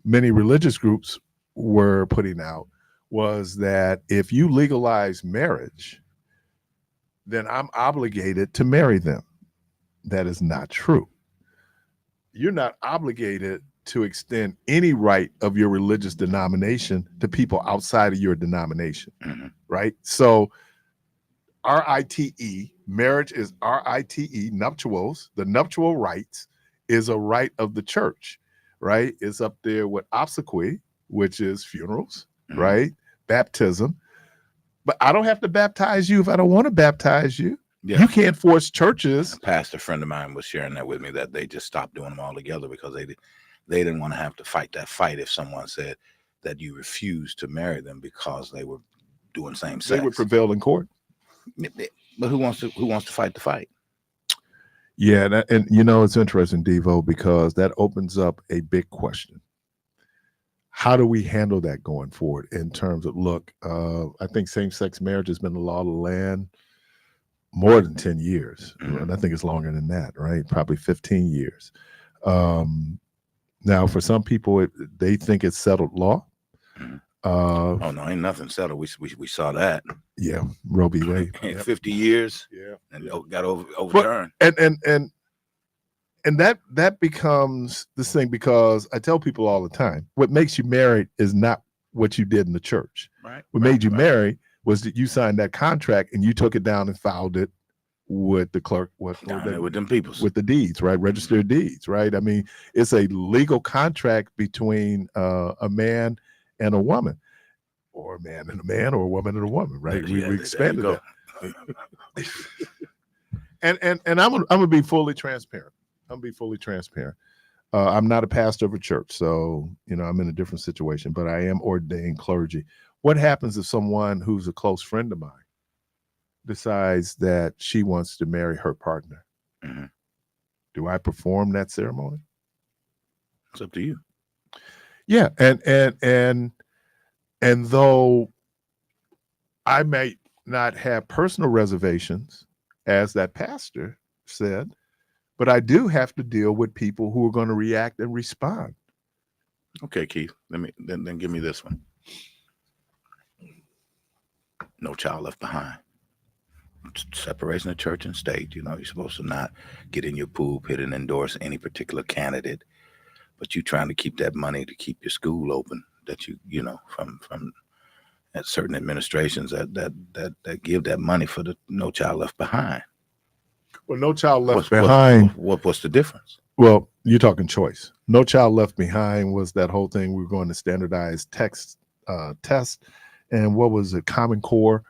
many religious groups were putting out was that if you legalize marriage, then I'm obligated to marry them. That is not true. You're not obligated to extend any right of your religious denomination to people outside of your denomination, mm-hmm. right? So RITE, marriage is RITE, nuptials. The nuptial rights is a right of the church, right? It's up there with obsequy, which is funerals, mm-hmm. right? Baptism. But I don't have to baptize you if I don't want to baptize you. Yeah. You can't force churches. A pastor friend of mine was sharing that with me, that they just stopped doing them altogether because they didn't want to have to fight that fight if someone said that you refused to marry them because they were doing same sex. They would prevail in court. But who wants to fight the fight? Yeah, and it's interesting, Devo, because that opens up a big question. How do we handle that going forward in terms of, look, I think same-sex marriage has been the law of the land more than 10 years. Mm-hmm. And I think it's longer than that, right? Probably 15 years. Now, for some people, they think it's settled law. Mm-hmm. Oh, no, ain't nothing settled. We saw that. Yeah, Roe v. Wade. 50 years. Yeah. And got overturned. But, and that becomes this thing, because I tell people all the time, what makes you married is not what you did in the church. Right. What made you married was that you signed that contract and you took it down and filed it with the clerk, with them peoples, with the deeds, right? Registered deeds, right? I mean, it's a legal contract between a man and a woman, or a man and a man, or a woman and a woman, right? Yeah, we expanded that. and I'm gonna be fully transparent. I'm not a pastor of a church, so I'm in a different situation, but I am ordained clergy. What happens if someone who's a close friend of mine decides that she wants to marry her partner? Mm-hmm. Do I perform that ceremony? It's up to you. Yeah, and though I may not have personal reservations, as that pastor said, but I do have to deal with people who are going to react and respond. Okay, Keith, then give me this one. No Child Left Behind. Separation of church and state. You're supposed to not get in your pulpit and endorse any particular candidate, but you're trying to keep that money to keep your school open. That from at certain administrations that give that money for the No Child Left Behind. Well, No Child Left Behind. What's the difference? Well, you're talking choice. No Child Left Behind was that whole thing. We were going to standardize test. And what was it? Common Core.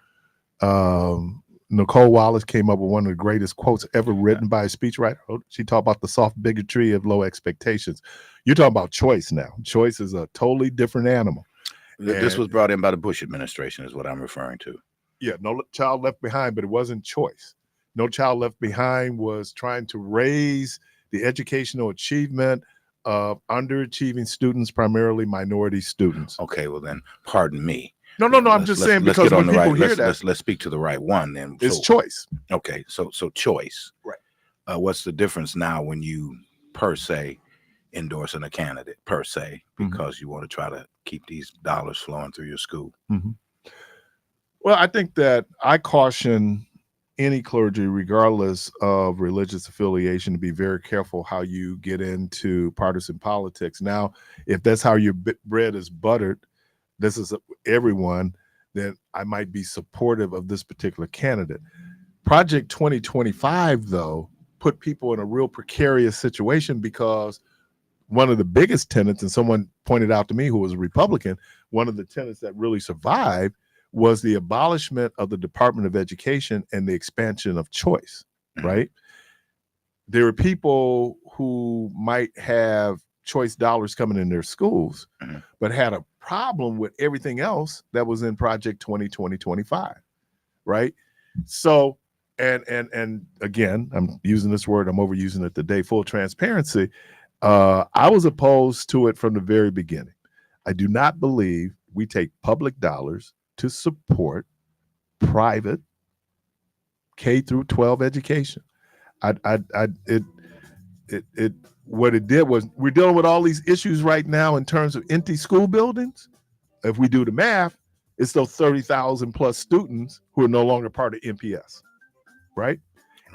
Nicole Wallace came up with one of the greatest quotes ever written by a speechwriter. She talked about the soft bigotry of low expectations. You're talking about choice now. Choice is a totally different animal. This was brought in by the Bush administration is what I'm referring to. Yeah, No Child Left Behind, but it wasn't choice. No Child Left Behind was trying to raise the educational achievement of underachieving students, primarily minority students. Okay, well then, pardon me. No, I'm just saying let's because get on when the people right. hear that, Let's speak to the right one then. it's So choice. okay, so choice. Right. What's the difference now when you per se endorsing a candidate per se because you want to try to keep these dollars flowing through your school? Well, I think that I caution any clergy, regardless of religious affiliation, to be very careful how you get into partisan politics. Now, if that's how your bread is buttered, this is everyone, then I might be supportive of this particular candidate. Project 2025, though, put people in a real precarious situation because one of the biggest tenets, and someone pointed out to me who was a Republican, one of the tenets that really survived was the abolishment of the Department of Education and the expansion of choice, right? There are people who might have choice dollars coming in their schools, but had a problem with everything else that was in Project 2025, right? So, and again, I'm using this word, I'm overusing it today, full transparency. I was opposed to it from the very beginning. I do not believe we take public dollars to support private K through 12 education. What it did was, we're dealing with all these issues right now in terms of empty school buildings. If we do the math, it's those 30,000 plus students who are no longer part of MPS, right?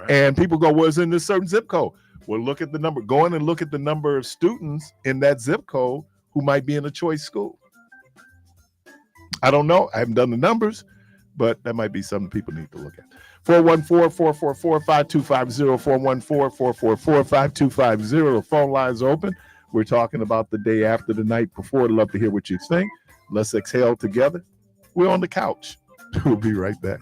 And people go, well, it's in this certain zip code. Well, look at the number. Go in and look at the number of students in that zip code who might be in a choice school. I don't know. I haven't done the numbers, but that might be something people need to look at. 414-444-5250, 414-444-5250. The phone line's open. We're talking about the day after the night before. I'd love to hear what you think. Let's exhale together. We're on the couch. We'll be right back.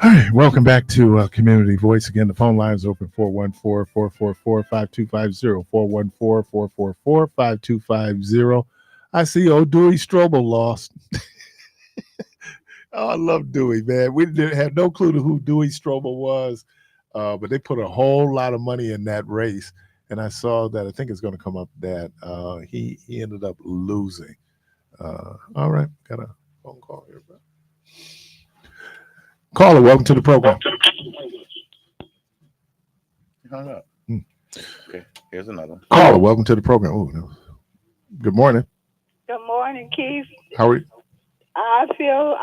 All right, welcome back to Community Voice. Again, the phone line is open 414-444-5250, 414-444-5250. I see old Dewey Strobel lost. Oh, I love Dewey, man. We didn't have no clue to who Dewey Strobel was, but they put a whole lot of money in that race. And I saw that, I think it's going to come up that he ended up losing. All right, got a phone call here, bro. Caller, welcome to the program. You hung up. Hmm. Okay, here's another one. Caller, welcome to the program. Oh, no. Good morning. Good morning, Keith. How are you? I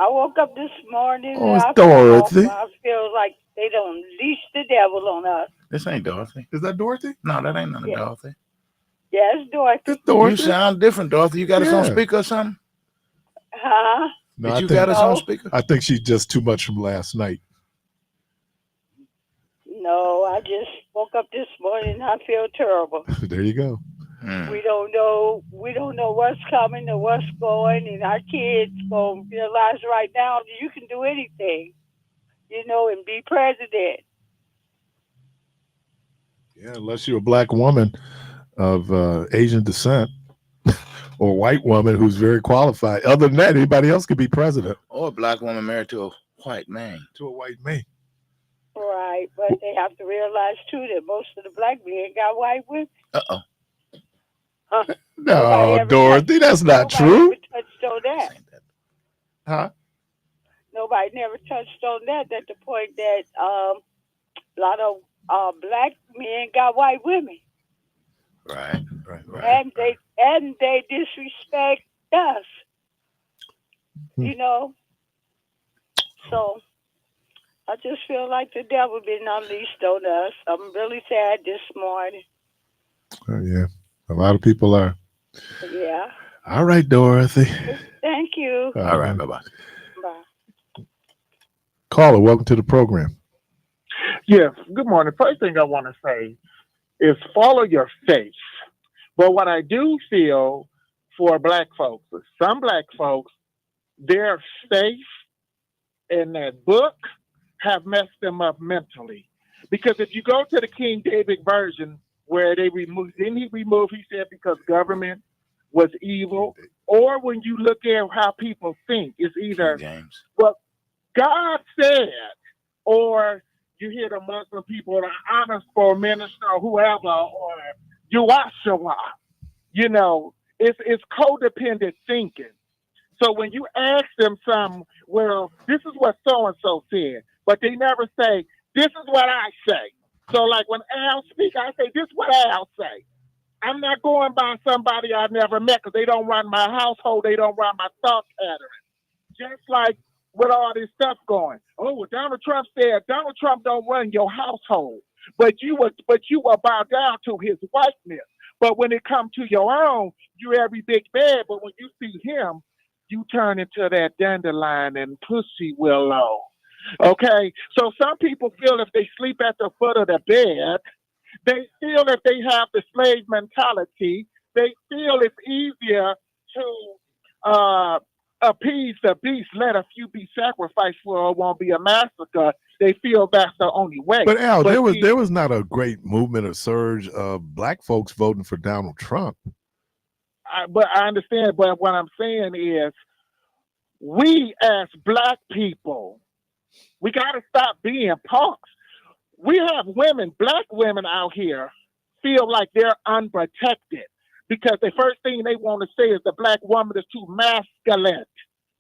woke up this morning Oh, and it's I Dorothy. feel like they don't unleash the devil on us. This ain't Dorothy. Is that Dorothy? No, that ain't none of Yeah. Dorothy. Yeah, it's Dorothy. It's Dorothy. You sound different, Dorothy. You got us on Yeah. speaker or something? Huh? No, Did I you think, got us on speaker? I think she's just too much from last night. No, I just woke up this morning and I feel terrible. There you go. We don't know what's coming or what's going, and our kids gonna realize right now that you can do anything, and be president. Yeah, unless you're a black woman of Asian descent or a white woman who's very qualified. Other than that, anybody else could be president. Or a black woman married to a white man. To a white man. Right, but they have to realize too that most of the black men got white women. Uh-oh. Huh? No, Dorothy, that's not true. Nobody ever touched on that. Huh? Nobody never touched on that. At the point that a lot of black men got white women, Right. and they disrespect us. So I just feel like the devil been unleashed on us. I'm really sad this morning. Yeah, a lot of people are. Yeah. All right, Dorothy. Thank you. All right, bye-bye. Bye. Caller, welcome to the program. Yes, good morning. First thing I want to say is follow your faith. But what I do feel for black folks, some black folks, their faith in that book have messed them up mentally. Because if you go to the King David version where he said because government was evil, or when you look at how people think, it's either James. what God said, or you hear the Muslim people, the honest for minister, or whoever, or Yuashawa. It's codependent thinking. So when you ask them well, this is what so-and-so said, but they never say, this is what I say. So like when Al speak, I say, this is what Al say. I'm not going by somebody I never met because they don't run my household. They don't run my thought pattern. Just like with all this stuff going. Oh, well, Donald Trump said Donald Trump don't run your household, but you will bow down to his whiteness. But when it comes to your own, you every big bad. But when you see him, you turn into that dandelion and pussy willow. Okay, so some people feel if they sleep at the foot of the bed, they feel if they have the slave mentality, they feel it's easier to appease the beast, let a few be sacrificed for it won't be a massacre. They feel that's the only way. But Al, there was not a great movement or surge of black folks voting for Donald Trump. But I understand. But what I'm saying is, we as black people, we got to stop being punks. We have black women out here feel like they're unprotected because the first thing they want to say is the black woman is too masculine,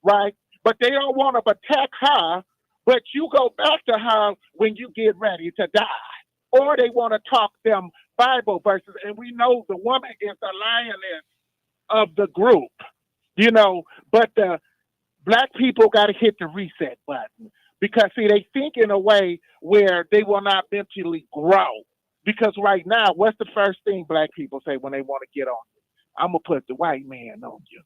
right? But they don't want to protect her, but you go back to her when you get ready to die. Or they want to talk them Bible verses, and we know the woman is the lioness of the group, but the black people got to hit the reset button. Because, see, they think in a way where they will not mentally grow. Because right now, what's the first thing black people say when they want to get on you? I'm going to put the white man on you.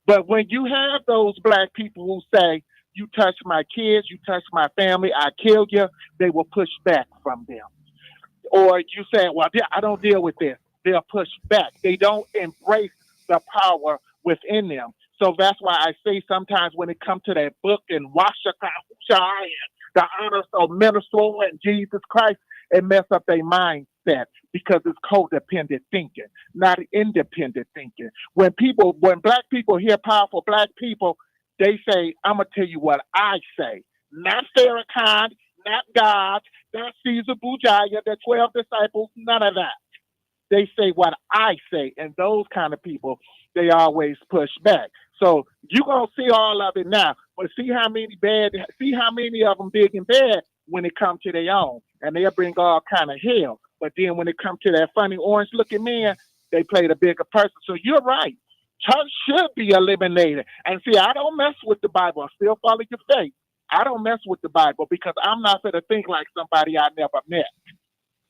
But when you have those black people who say, you touch my kids, you touch my family, I kill you, they will push back from them. Or you say, well, I don't deal with this. They'll push back. They don't embrace the power within them. So that's why I say sometimes when it comes to that book and Washington and the honors of minister and Jesus Christ, it mess up their mindset because it's codependent thinking, not independent thinking. When black people hear powerful black people, they say, I'm gonna tell you what I say. Not Farrakhan, not God, not Caesar Bujaya, the 12 disciples, none of that. They say what I say, and those kind of people, they always push back. So you're gonna see all of it now, but see how many of them big and bad when it comes to their own, and they'll bring all kind of hell. But then when it comes to that funny orange looking man, they play the bigger person. So you're right. Church should be eliminated. And see, I don't mess with the Bible. I still follow your faith. I don't mess with the Bible because I'm not going to think like somebody I never met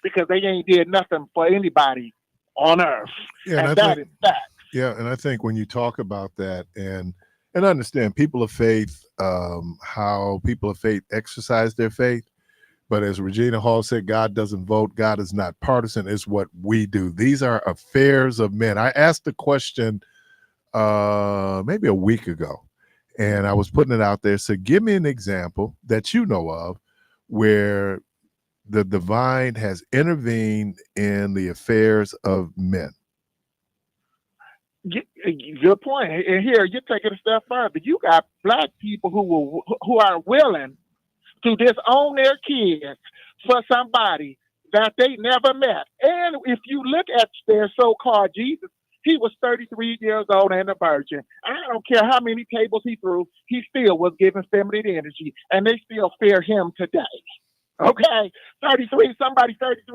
because they ain't did nothing for anybody on earth. Yeah, and that is fact. Yeah, and I think when you talk about that and understand people of faith, how people of faith exercise their faith, but as Regina Hall said, God doesn't vote. God is not partisan. It's what we do. These are affairs of men. I asked the question maybe a week ago, and I was putting it out there. So give me an example that you know of where the divine has intervened in the affairs of men. Good point. And here you're taking a step further. You got black people who are willing to disown their kids for somebody that they never met. And if you look at their so-called Jesus, he was 33 years old and a virgin. I don't care how many tables he threw, he still was giving feminine energy, and they still fear him today. Okay, 33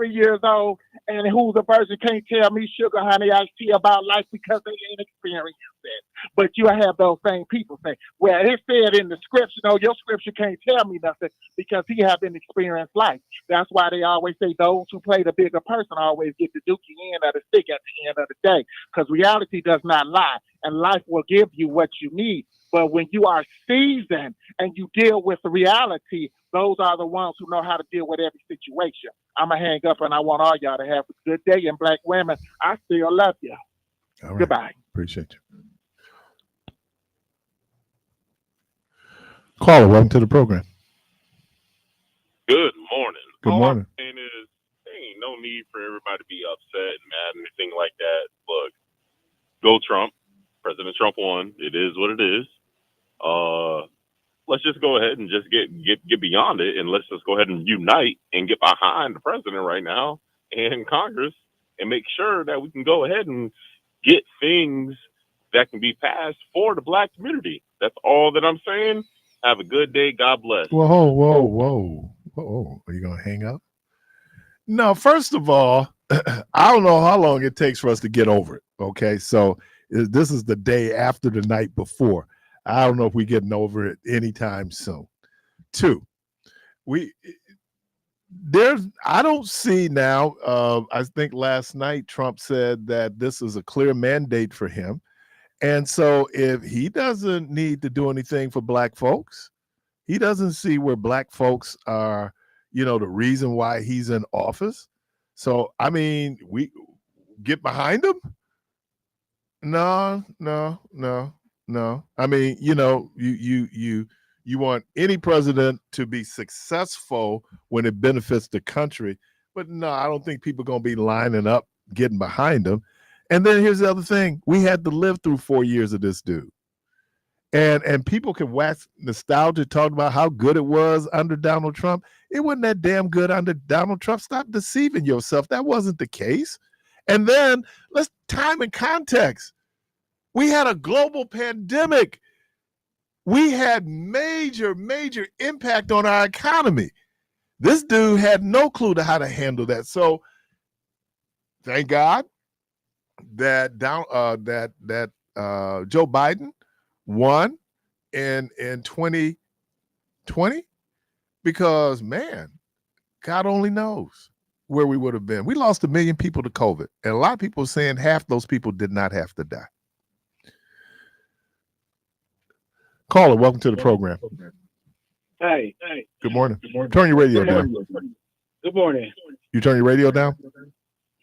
years old and who's a virgin can't tell me sugar, honey, iced tea about life because they ain't experienced it. But you have those same people say, well, it said in the scripture, no, your scripture can't tell me nothing because he haven't experienced life. That's why they always say those who play the bigger person always get the dookie end of the stick at the end of the day because reality does not lie and life will give you what you need. But when you are seasoned and you deal with the reality, those are the ones who know how to deal with every situation. I'm going to hang up and I want all y'all to have a good day. And black women, I still love you. All right. Goodbye. Appreciate you. Caller, welcome to the program. Good morning. Good All morning. I'm saying is there ain't no need for everybody to be upset and mad and anything like that. Look, go Trump. President Trump won. It is what it is. Let's just go ahead and just get beyond it, and let's just go ahead and unite and get behind the president right now and Congress and make sure that we can go ahead and get things that can be passed for the black community. That's all that I'm saying. Have a good day. God bless. Whoa. Are you going to hang up? No, first of all, I don't know how long it takes for us to get over it. Okay, so this is the day after the night before. I don't know if we're getting over it anytime soon. Two, I don't see now. I think last night Trump said that this is a clear mandate for him. And so if he doesn't need to do anything for black folks, he doesn't see where black folks are, the reason why he's in office. So, I mean, we get behind him. No. I mean, you want any president to be successful when it benefits the country, but no, I don't think people are going to be lining up, getting behind him. And then here's the other thing: we had to live through 4 years of this dude, and people can wax nostalgia, talk about how good it was under Donald Trump. It wasn't that damn good under Donald Trump. Stop deceiving yourself. That wasn't the case. And then let's time and context. We had a global pandemic. We had major impact on our economy. This dude had no clue to how to handle that. So thank God that Joe Biden won in 2020, because man, God only knows where we would have been. We lost 1 million people to COVID, and a lot of people are saying half those people did not have to die. Caller, welcome to the program. Hey. Good morning. Turn your radio down. Good morning. You turn your radio down?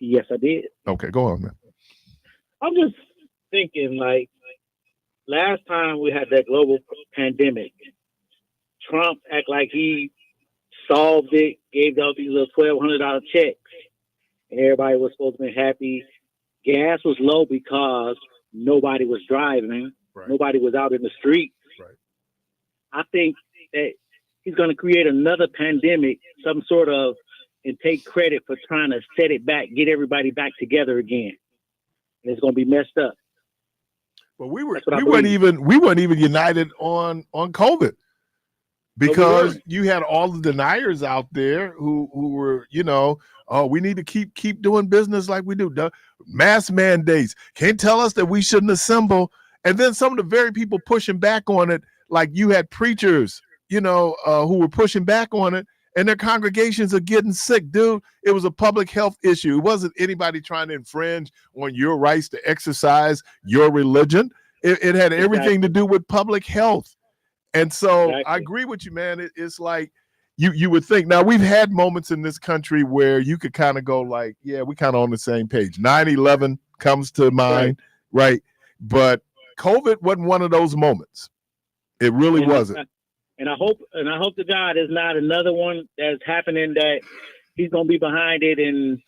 Yes, I did. Okay, go on, man. I'm just thinking, like, last time we had that global pandemic, Trump act like he solved it, gave out these little $1,200 checks, and everybody was supposed to be happy. Gas was low because nobody was driving, Right. nobody was out in the street. Right. I think that he's going to create another pandemic, some sort of, and take credit for trying to set it back, get everybody back together again. And it's going to be messed up. But we That's what I weren't believe. even united on COVID, because you had all the deniers out there who were, oh, we need to keep doing business like we do. Mask mandates. Can't tell us that we shouldn't assemble. And then some of the very people pushing back on it, like you had preachers, who were pushing back on it, and their congregations are getting sick. Dude, it was a public health issue. It wasn't anybody trying to infringe on your rights to exercise your religion. It had everything to do with public health. And so I agree with you, man. It's like you would think. Now, we've had moments in this country where you could kind of go like, yeah, we kind of on the same page. 9/11 comes to mind, right? But COVID wasn't one of those moments. It really wasn't. And I hope to God it's not another one that's happening that he's going to be behind it and,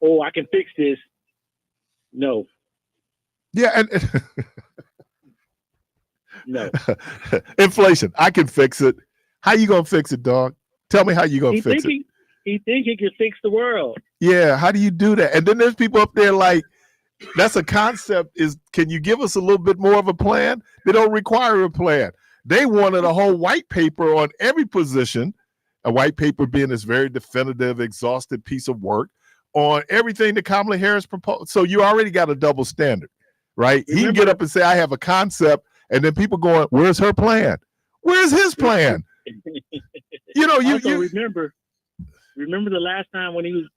I can fix this. No. Yeah. And no. Inflation. I can fix it. How you going to fix it, dog? Tell me how you going to fix it. He think he can fix the world. Yeah. How do you do that? And then there's people up there like, that's a concept. Can you give us a little bit more of a plan? They don't require a plan. They wanted a whole white paper on every position, a white paper being this very definitive, exhaustive piece of work on everything that Kamala Harris proposed. So you already got a double standard, right? He can get up and say, I have a concept, and then people going, where's her plan? Where's his plan? Also, remember the last time when he was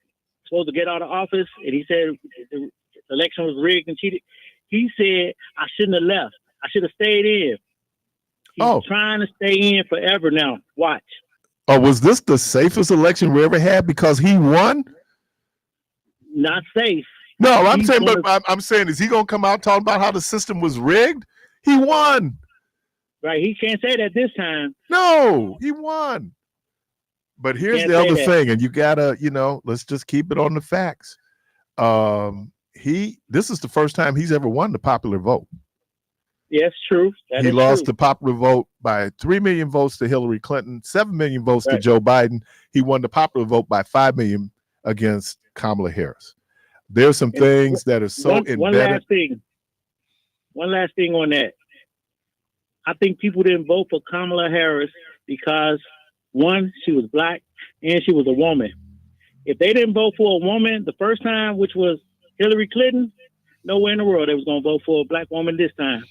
supposed to get out of office and he said the election was rigged and cheated? He said, I shouldn't have left. I should have stayed in. He's trying to stay in forever now. Watch. Oh, was this the safest election we ever had because he won? Not safe. No, I'm saying, is he going to come out talking about how the system was rigged? He won. Right. He can't say that this time. No, he won. But here's the other thing, and you gotta, let's just keep it on the facts. This is the first time he's ever won the popular vote. Yes, true. He lost the popular vote by 3 million votes to Hillary Clinton, 7 million votes to Joe Biden. He won the popular vote by 5 million against Kamala Harris. There's some things that are so embedded. One last thing on that. I think people didn't vote for Kamala Harris because, one, she was black and she was a woman. If they didn't vote for a woman the first time, which was Hillary Clinton, nowhere in the world they was going to vote for a black woman this time.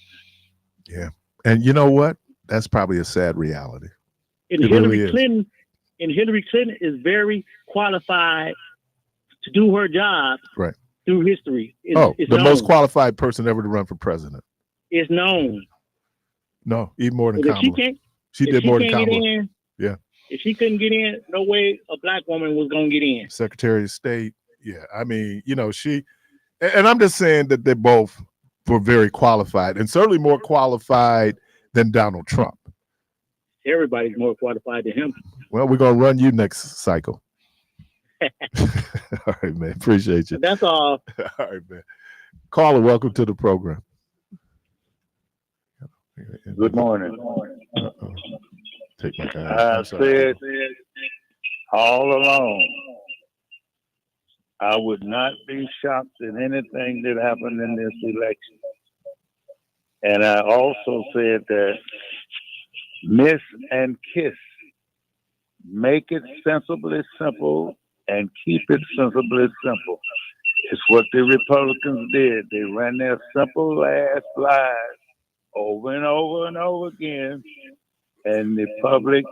Yeah. And you know what? That's probably a sad reality. And Hillary Clinton is very qualified to do her job through history. It's the known. most qualified person ever to run for president. It's known. No, even more than Kamala. She did more than Kamala. Yeah. If she couldn't get in, no way a black woman was going to get in. Secretary of State. Yeah. I mean, and I'm just saying that they both were very qualified and certainly more qualified than Donald Trump. Everybody's more qualified than him. Well, we're going to run you next cycle. All right, man. Appreciate you. That's all. All right, man. Caller, welcome to the program. Good morning. Take my guy. I said all along, I would not be shocked at anything that happened in this election. And I also said that miss and kiss, make it sensibly simple and keep it sensibly simple. It's what the Republicans did. They ran their simple last lies over and over and over again, and the public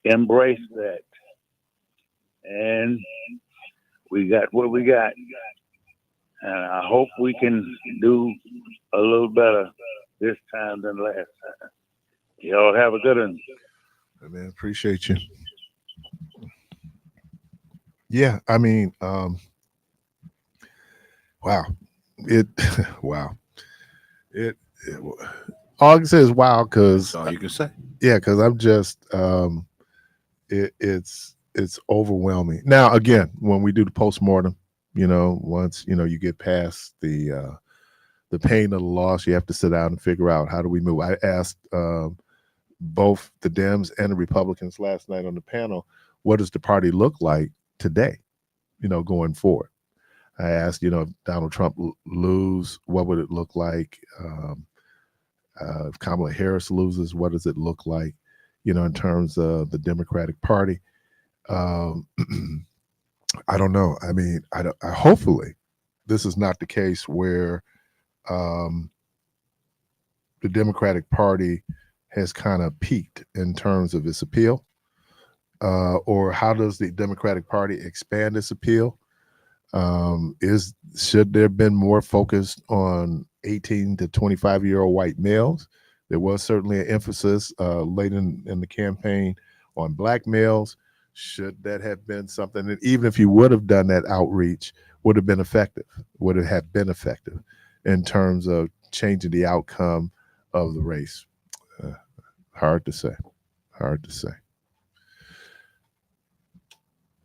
embraced that. And we got what we got. And I hope we can do a little better this time than last time. Y'all have a good one. Hey, man, appreciate you. Yeah, I mean, wow. all I can say is wow, because That's all you can say. yeah, because I'm just it's overwhelming. Now again, when we do the postmortem, once you get past the pain of the loss, you have to sit down and figure out how do we move. I asked both the Dems and the Republicans last night on the panel, what does the party look like today, going forward? I asked, if Donald Trump lose, what would it look like? If Kamala Harris loses, what does it look like, in terms of the Democratic Party? I don't know. I mean, hopefully this is not the case where the Democratic Party has kind of peaked in terms of its appeal, or how does the Democratic Party expand its appeal? Should there have been more focused on 18 to 25-year-old white males? There was certainly an emphasis late in the campaign on black males. Should that have been something that, even if you would have done that outreach, would have been effective? Would it have been effective in terms of changing the outcome of the race? Hard to say. Hard to say.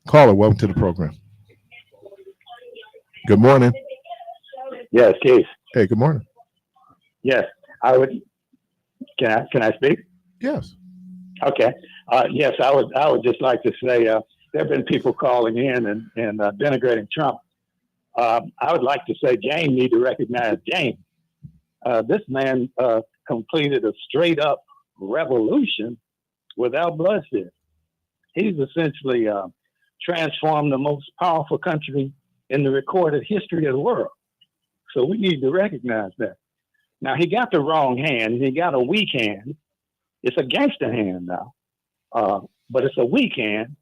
Caller, welcome to the program. Good morning. Yes, Keith. Hey, good morning. Yes, I would. Can I speak? Yes. Okay. Yes, I would just like to say there have been people calling in and denigrating Trump. I would like to say James need to recognize James. This man completed a straight up revolution without bloodshed. He's essentially transformed the most powerful country in the recorded history of the world. So we need to recognize that. Now, he got the wrong hand. He got a weak hand. It's a gangster hand now, but it's a weak hand.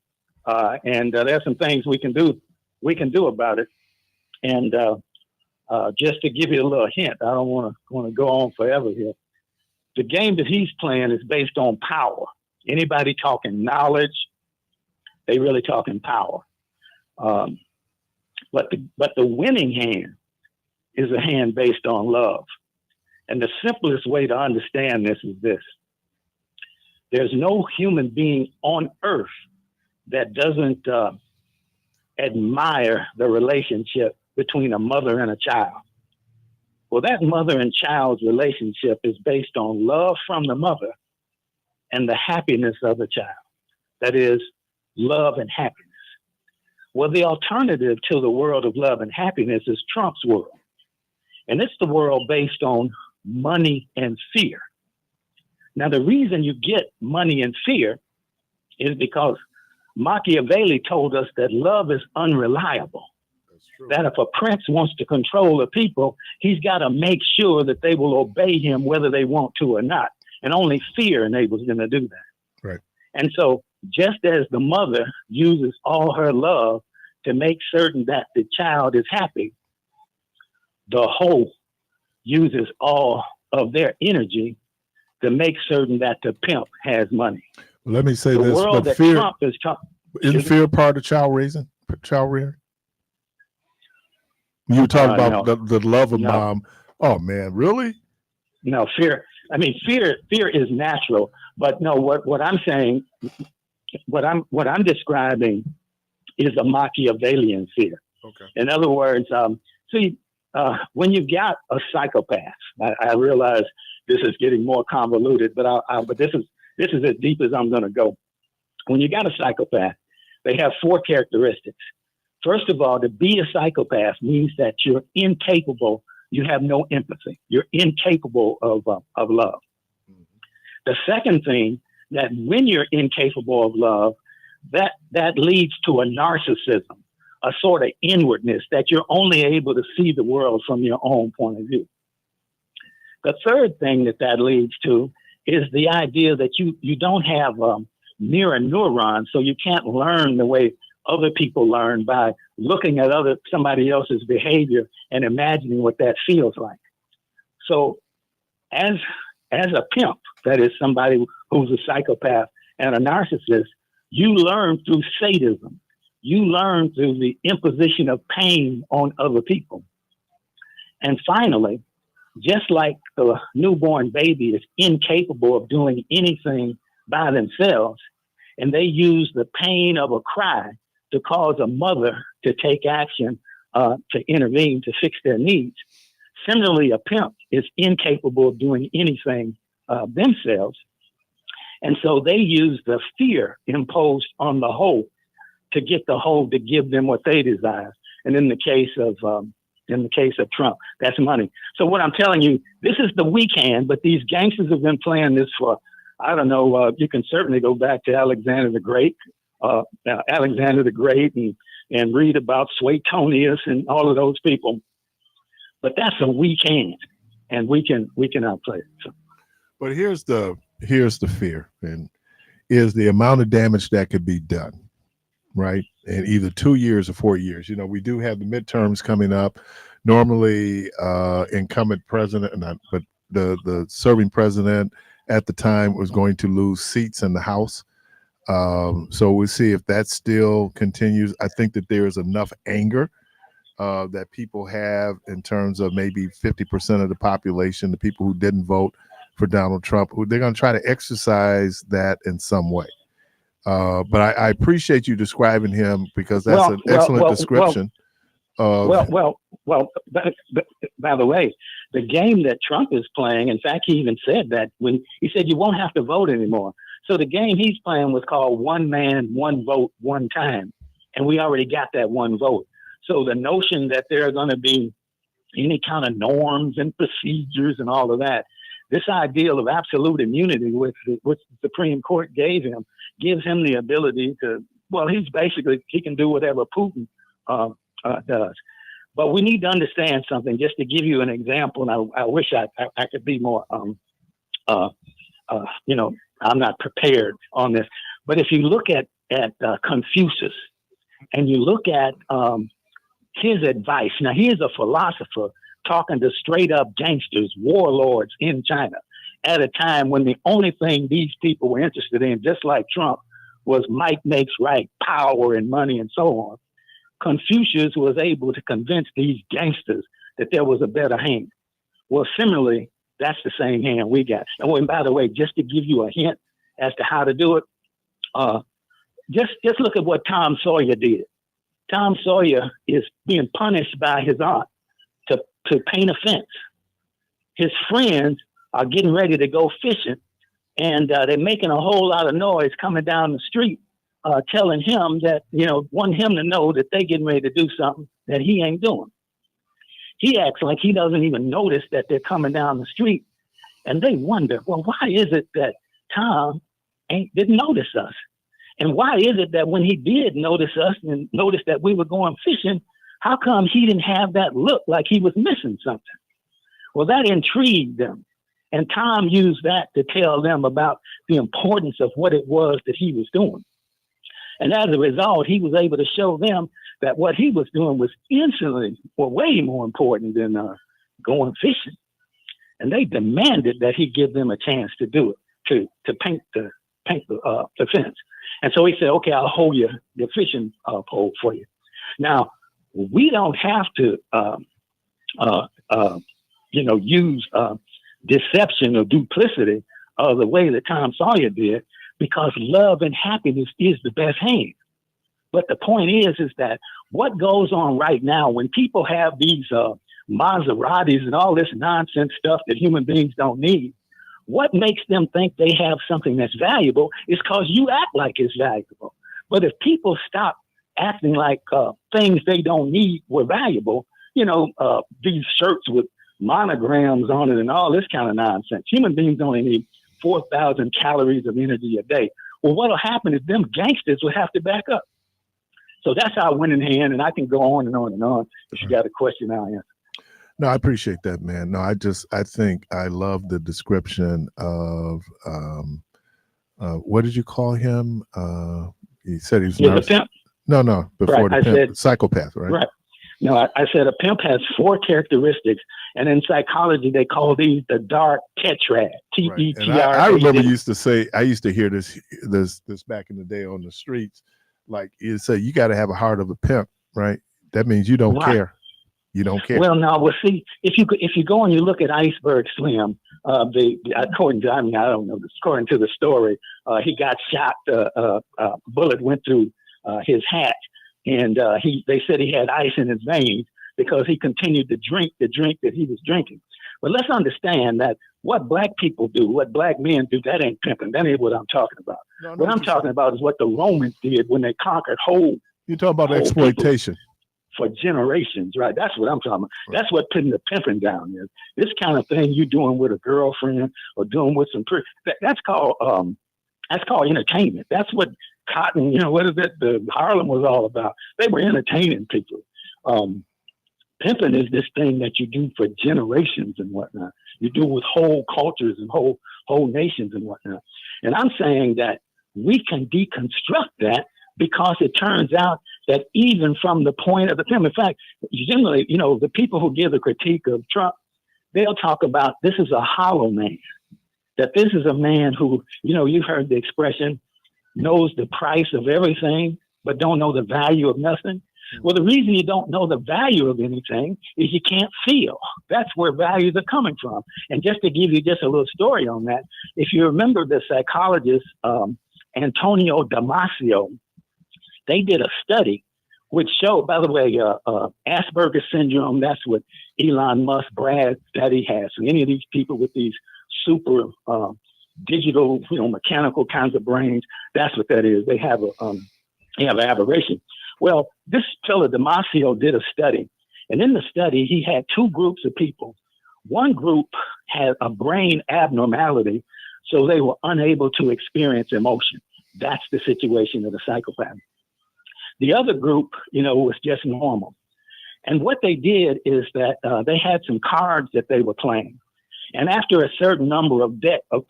And there's some things we can do about it. And just to give you a little hint, I don't want to go on forever here. The game that he's playing is based on power. Anybody talking knowledge, they really talking power. But the winning hand is a hand based on love. And the simplest way to understand this is this. There's no human being on earth that doesn't admire the relationship between a mother and a child. Well, that mother and child's relationship is based on love from the mother and the happiness of the child. That is, love and happiness. Well, the alternative to the world of love and happiness is Trump's world. And it's the world based on money and fear. Now, the reason you get money and fear is because Machiavelli told us that love is unreliable. That if a prince wants to control the people, he's got to make sure that they will obey him whether they want to or not. And only fear enables them to do that. Right. And so just as the mother uses all her love to make certain that the child is happy, the hoe uses all of their energy to make certain that the pimp has money. Well, let me say The this, world but that fear, Trump is isn't fear part of child rearing? You were talking about no. the love of No. mom. Oh man, really? No, fear. I mean, fear is natural, but no, what I'm saying, what I'm describing is a Machiavellian fear. Okay. In other words, when you got a psychopath, I realize this is getting more convoluted, but this is as deep as I'm going to go. When you got a psychopath, they have 4 characteristics. First of all, to be a psychopath means that you're incapable. You have no empathy. You're incapable of love. Mm-hmm. The second thing, that when you're incapable of love, that leads to a narcissism, a sort of inwardness that you're only able to see the world from your own point of view. The third thing that leads to is the idea that you don't have mirror neurons, so you can't learn the way other people learn by looking at somebody else's behavior and imagining what that feels like. So as a pimp, that is somebody who's a psychopath and a narcissist, you learn through sadism. You learn through the imposition of pain on other people. And finally, just like a newborn baby is incapable of doing anything by themselves, and they use the pain of a cry to cause a mother to take action, to intervene, to fix their needs. Similarly, a pimp is incapable of doing anything themselves. And so they use the fear imposed on the hoe to get the hoe to give them what they desire. And in the case of Trump, that's money. So what I'm telling you, this is the weekend, but these gangsters have been playing this for, I don't know, you can certainly go back to Alexander the Great, and read about Suetonius and all of those people. But that's a weekend, and we can outplay it. So. But here's the fear, and is the amount of damage that could be done, right? In either 2 years or 4 years. We do have the midterms coming up. Normally, incumbent president, but the serving president at the time was going to lose seats in the House. So we'll see if that still continues. I think that there is enough anger that people have in terms of maybe 50% of the population, the people who didn't vote for Donald Trump, who they're going to try to exercise that in some way. But I appreciate you describing him, because that's an excellent description. By the way, the game that Trump is playing, in fact, he even said that when he said you won't have to vote anymore. So the game he's playing was called one man, one vote, one time. And we already got that one vote. So the notion that there are going to be any kind of norms and procedures and all of that, this ideal of absolute immunity, which the Supreme Court gave him, gives him the ability to, he can do whatever Putin does. But we need to understand something, just to give you an example, and I wish I could be more, I'm not prepared on this. But if you look at Confucius, and you look at his advice, now he is a philosopher talking to straight up gangsters, warlords in China, at a time when the only thing these people were interested in, just like Trump, was might makes right, power and money and so on. Confucius was able to convince these gangsters that there was a better hand. Well, similarly, that's the same hand we got. And by the way, just to give you a hint as to how to do it, just look at what Tom Sawyer did. Tom Sawyer is being punished by his aunt to paint a fence. His friends are getting ready to go fishing, and they're making a whole lot of noise coming down the street, telling him that, want him to know that they getting ready to do something that he ain't doing. He acts like he doesn't even notice that they're coming down the street, and they wonder, well, why is it that Tom didn't notice us? And why is it that when he did notice us and notice that we were going fishing, how come he didn't have that look like he was missing something? Well, that intrigued them. And Tom used that to tell them about the importance of what it was that he was doing. And as a result, he was able to show them that what he was doing was way more important than going fishing. And they demanded that he give them a chance to do it, to paint the fence. And so he said, okay, I'll hold your fishing pole for you. Now, we don't have to, use deception or duplicity the way that Tom Sawyer did, because love and happiness is the best hand. But the point is that what goes on right now when people have these Maseratis and all this nonsense stuff that human beings don't need, what makes them think they have something that's valuable is because you act like it's valuable. But if people stop acting like things they don't need were valuable, these shirts with monograms on it and all this kind of nonsense. Human beings only need 4,000 calories of energy a day. Well, what'll happen is them gangsters will have to back up. So that's how it went in hand, and I can go on and on and on. If you got a question, I'll answer. No, I appreciate that, man. No, I think I love the description of what did you call him? He said he was a pimp. No, before right, the pimp, said, psychopath, right? Right. No, I said a pimp has 4 characteristics, and in psychology they call these the dark tetrad. TETRAD. I remember I used to hear this back in the day on the streets. Like you say, you got to have a heart of a pimp, right? That means you don't care. You don't care. Well, now we'll see if you go and you look at Iceberg Slim. According to I don't know. According to the story, he got shot. Bullet went through his hat, and they said he had ice in his veins because he continued to drink the drink that he was drinking. But let's understand that what black people do, what black men do, that ain't pimping. That ain't what I'm talking about. No, what I'm talking about is what the Romans did when they conquered whole. You're talking about exploitation. For generations, right? That's what I'm talking about. Right. That's what putting the pimping down is. This kind of thing you doing with a girlfriend or doing with some that's called entertainment. That's what Cotton, what is it? The Harlem was all about. They were entertaining people. Pimping is this thing that you do for generations and whatnot. You do with whole cultures and whole nations and whatnot. And I'm saying that we can deconstruct that because it turns out that even from the point of the pimp, in fact, generally, the people who give the critique of Trump, they'll talk about this is a hollow man, that this is a man who, you've heard the expression, knows the price of everything, but don't know the value of nothing. Well, the reason you don't know the value of anything is you can't feel. That's where values are coming from. And just to give you just a little story on that, if you remember the psychologist, Antonio Damasio, they did a study which showed, by the way, Asperger's syndrome, that's what Elon Musk brags that he has. So any of these people with these super digital, mechanical kinds of brains, that's what that is. They have an aberration. Well, this fellow Damasio did a study, and in the study, he had two groups of people. One group had a brain abnormality, so they were unable to experience emotion. That's the situation of the psychopath. The other group, was just normal. And what they did is that they had some cards that they were playing. And after a certain number of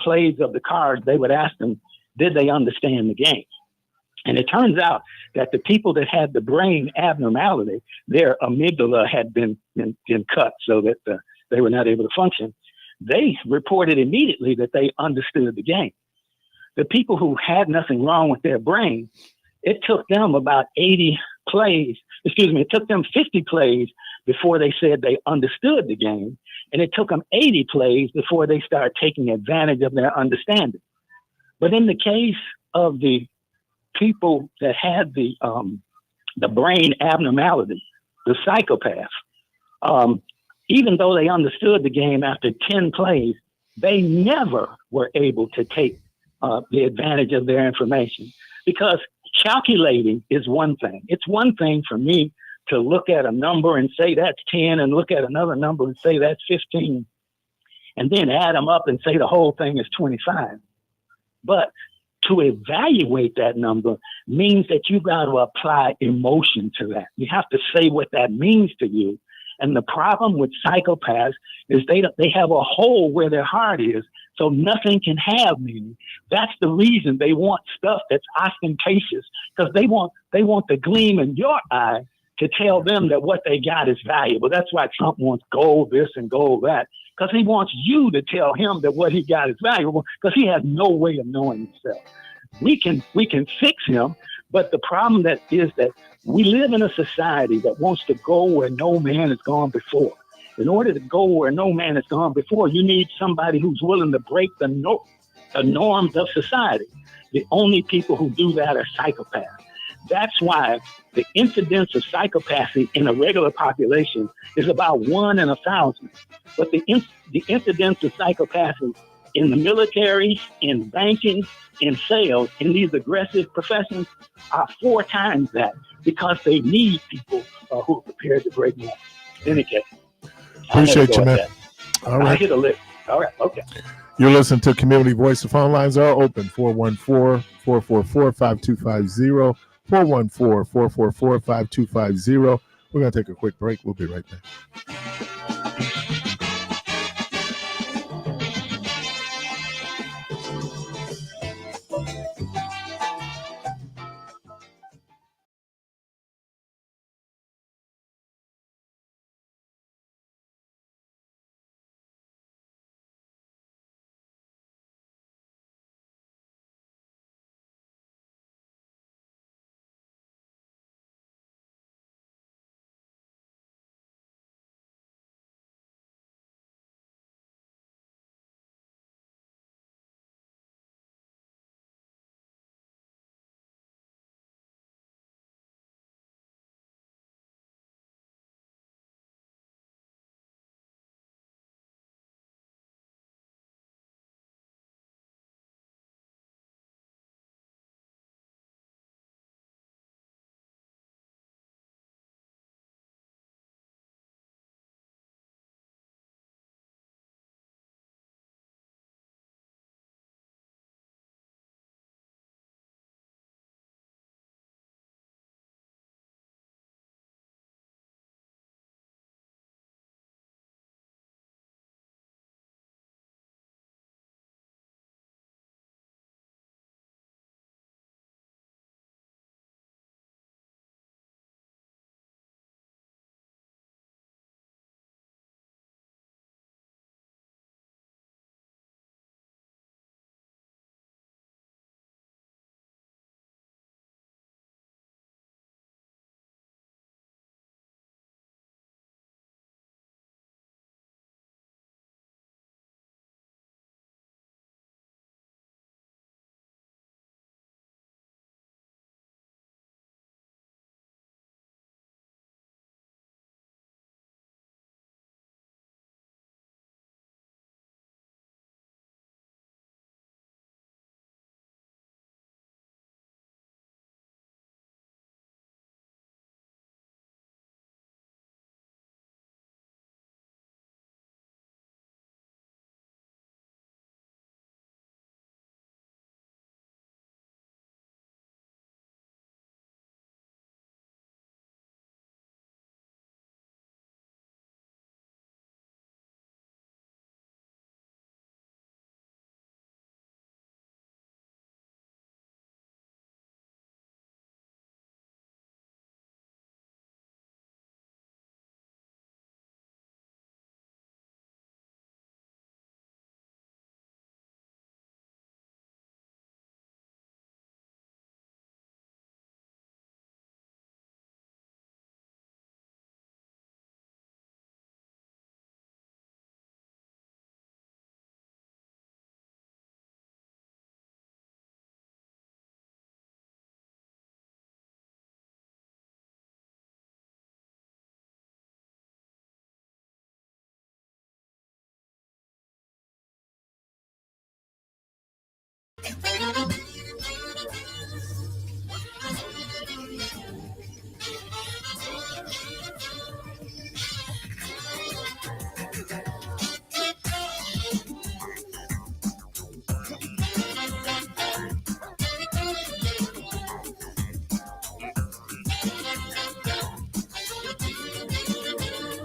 plays of the cards, they would ask them, did they understand the game? And it turns out that the people that had the brain abnormality, their amygdala had been cut so that they were not able to function. They reported immediately that they understood the game. The people who had nothing wrong with their brain, it took them about 80 plays. It took them 50 plays before they said they understood the game. And it took them 80 plays before they started taking advantage of their understanding. But in the case of the people that had the brain abnormality, the psychopaths, even though they understood the game after 10 plays, they never were able to take the advantage of their information, because calculating is one thing. It's one thing for me to look at a number and say that's 10 and look at another number and say that's 15 and then add them up and say the whole thing is 25. But to evaluate that number means that you got to apply emotion to that. You have to say what that means to you. And the problem with psychopaths is they have a hole where their heart is, so nothing can have meaning. That's the reason they want stuff that's ostentatious, because they want the gleam in your eye to tell them that what they got is valuable. That's why Trump wants gold this and gold that, because he wants you to tell him that what he got is valuable, because he has no way of knowing himself. We can fix him, but the problem is that we live in a society that wants to go where no man has gone before. In order to go where no man has gone before, you need somebody who's willing to break the norms of society. The only people who do that are psychopaths. That's why the incidence of psychopathy in a regular population is about 1 in 1,000. But the incidence of psychopathy in the military, in banking, in sales, in these aggressive professions are 4 times that, because they need people who are prepared to break them. In any case. Appreciate you, man. All right. I hit a lick. All right. Okay. You're listening to Community Voice. The phone lines are open. 414-444-5250. 414-444-5250. We're going to take a quick break. We'll be right back.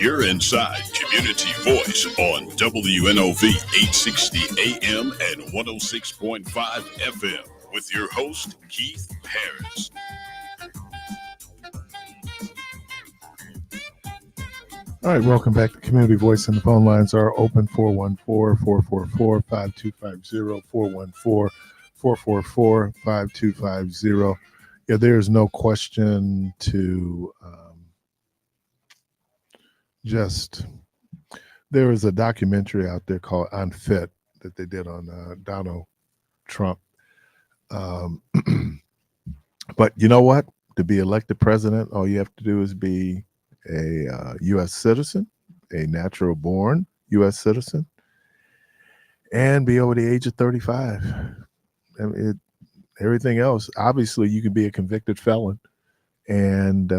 You're inside Community Voice on WNOV 860 AM and 106.5 FM with your host, Keith Parris. All right, welcome back to Community Voice, and the phone lines are open 414-444-5250, 414-444-5250. Yeah, there's no question to there was a documentary out there called Unfit that they did on Donald Trump. But you know what? To be elected president, all you have to do is be a U.S. citizen, a natural born U.S. citizen, and be over the age of 35. I mean, everything else, obviously, you can be a convicted felon and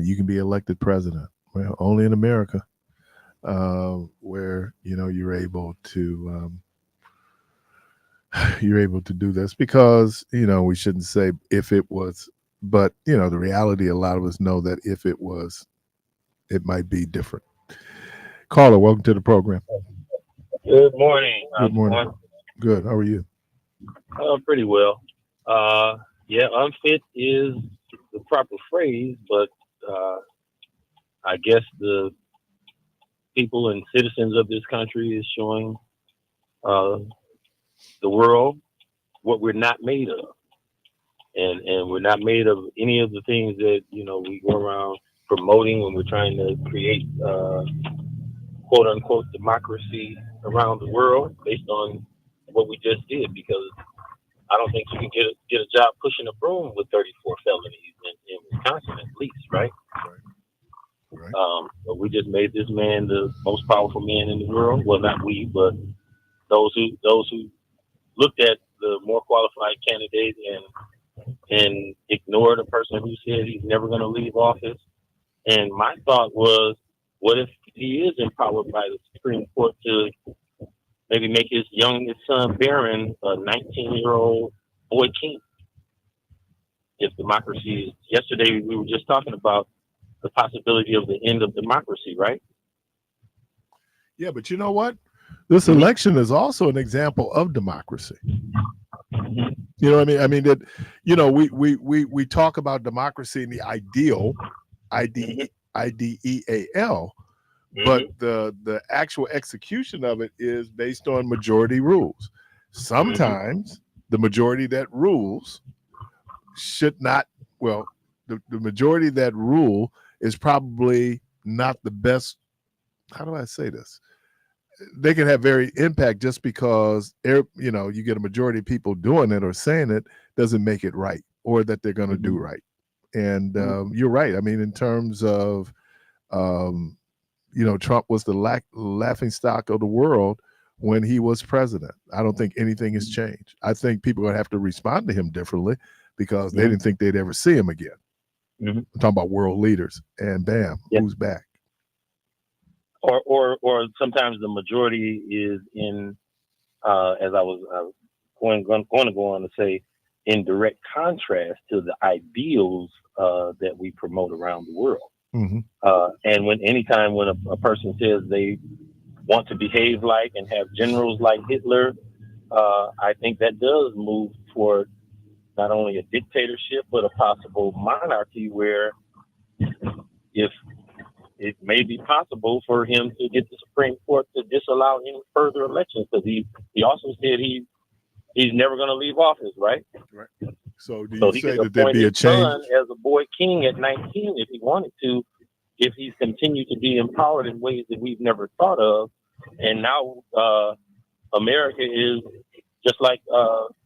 you can be elected president. Well, only in America, where you're able to do this, because we shouldn't say if it was, but the reality, a lot of us know that if it was, it might be different. Caller, welcome to the program. Good morning. Good morning. Good. How are you? Pretty well. Yeah, unfit is the proper phrase, but I guess the people and citizens of this country is showing the world what we're not made of. And we're not made of any of the things that, we go around promoting when we're trying to create quote unquote democracy around the world based on what we just did, because I don't think you can get a job pushing a broom with 34 felonies in Wisconsin, at least, right? Right. But we just made this man the most powerful man in the world. Well, not we, but those who looked at the more qualified candidate and ignored a person who said he's never going to leave office. And my thought was, what if he is empowered by the Supreme Court to maybe make his youngest son, Barron, a 19-year-old boy king? If democracy, yesterday we were just talking about the possibility of the end of democracy, right? Yeah, but you know what? This election is also an example of democracy. You know what I mean? I mean that, we talk about democracy in the ideal, IDEAL, but the actual execution of it is based on majority rules. Sometimes the majority that rules should not, well, the majority that rule is probably not the best. How do I say this? They can have very impact just because, you get a majority of people doing it or saying it doesn't make it right, or that they're going to do right. And you're right. I mean, in terms of, Trump was the laughing stock of the world when he was president. I don't think anything has changed. I think people are going to have to respond to him differently because they didn't think they'd ever see him again. I'm talking about world leaders, and bam, who's back? Or sometimes the majority is in, as I was going to go on to say, in direct contrast to the ideals that we promote around the world. And anytime when a person says they want to behave like and have generals like Hitler, I think that does move toward not only a dictatorship, but a possible monarchy where if it may be possible for him to get the Supreme Court to disallow any further elections, because he also said he's never going to leave office, right? Right. So do you say that there'd be a change? Son as a boy king at 19 if he wanted to, if he's continued to be empowered in ways that we've never thought of. And now America is just like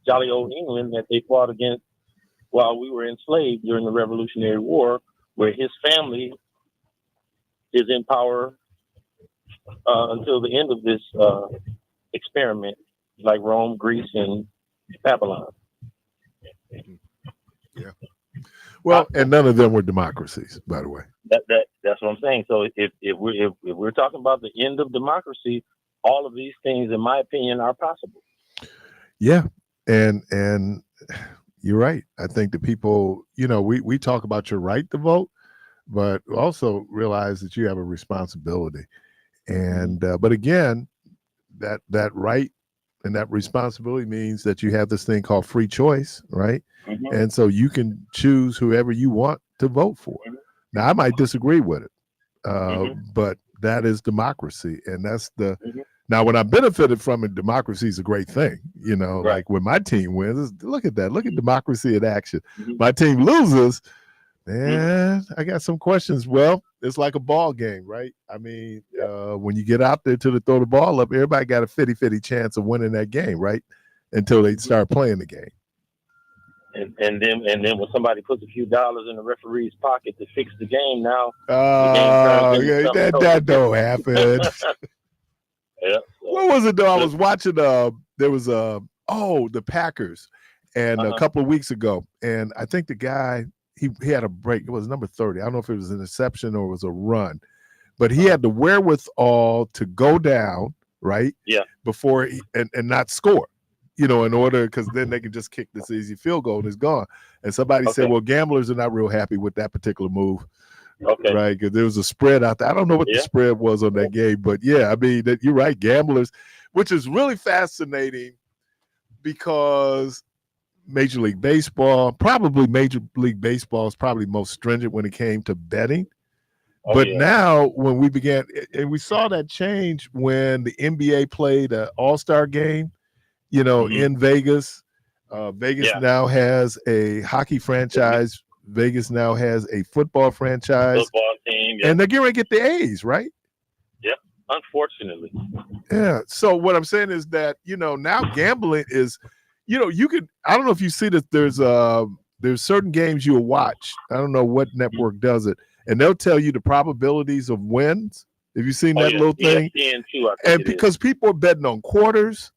jolly old England that they fought against while we were enslaved during the Revolutionary War, where his family is in power until the end of this experiment, like Rome, Greece, and Babylon. Yeah. Well, and none of them were democracies, by the way. That's what I'm saying. So if we're talking about the end of democracy, all of these things, in my opinion, are possible. Yeah, and you're right. I think the people, we talk about your right to vote, but also realize that you have a responsibility. And but again, that right and that responsibility means that you have this thing called free choice, right? And so you can choose whoever you want to vote for. Now, I might disagree with it, but that is democracy, and that's the. Now, when I benefited from it, democracy is a great thing. You know, like when my team wins, look at that. Look at democracy in action. My team loses, man, I got some questions. Well, it's like a ball game, right? I mean, when you get out there to throw the ball up, everybody got a 50-50 chance of winning that game, right? Until they start playing the game. And then when somebody puts a few dollars in the referee's pocket to fix the game, now that don't happen. Yeah. What was it though? I was watching. There was the Packers, and a couple of weeks ago, and I think the guy he had a break. It was number 30. I don't know if it was an interception or it was a run, but he had the wherewithal to go down right. Yeah. Before and not score. You know, in order, because then they can just kick this easy field goal and it's gone. And somebody said, well, gamblers are not real happy with that particular move. Okay. Right. Because there was a spread out there. I don't know what the spread was on that game, but yeah, I mean, you're right. Gamblers, which is really fascinating because Major League Baseball is probably most stringent when it came to betting. But now when we began, and we saw that change when the NBA played an all-star game, you know, in Vegas. Vegas now has a hockey franchise. Vegas now has a football franchise. Football team, and they're getting ready to get the A's, right? Yeah, unfortunately. Yeah. So what I'm saying is that, you know, now gambling is, you know, you could, I don't know if you see that there's certain games you'll watch. I don't know what network does it, and they'll tell you the probabilities of wins. Have you seen that little thing? And because people are betting on quarters.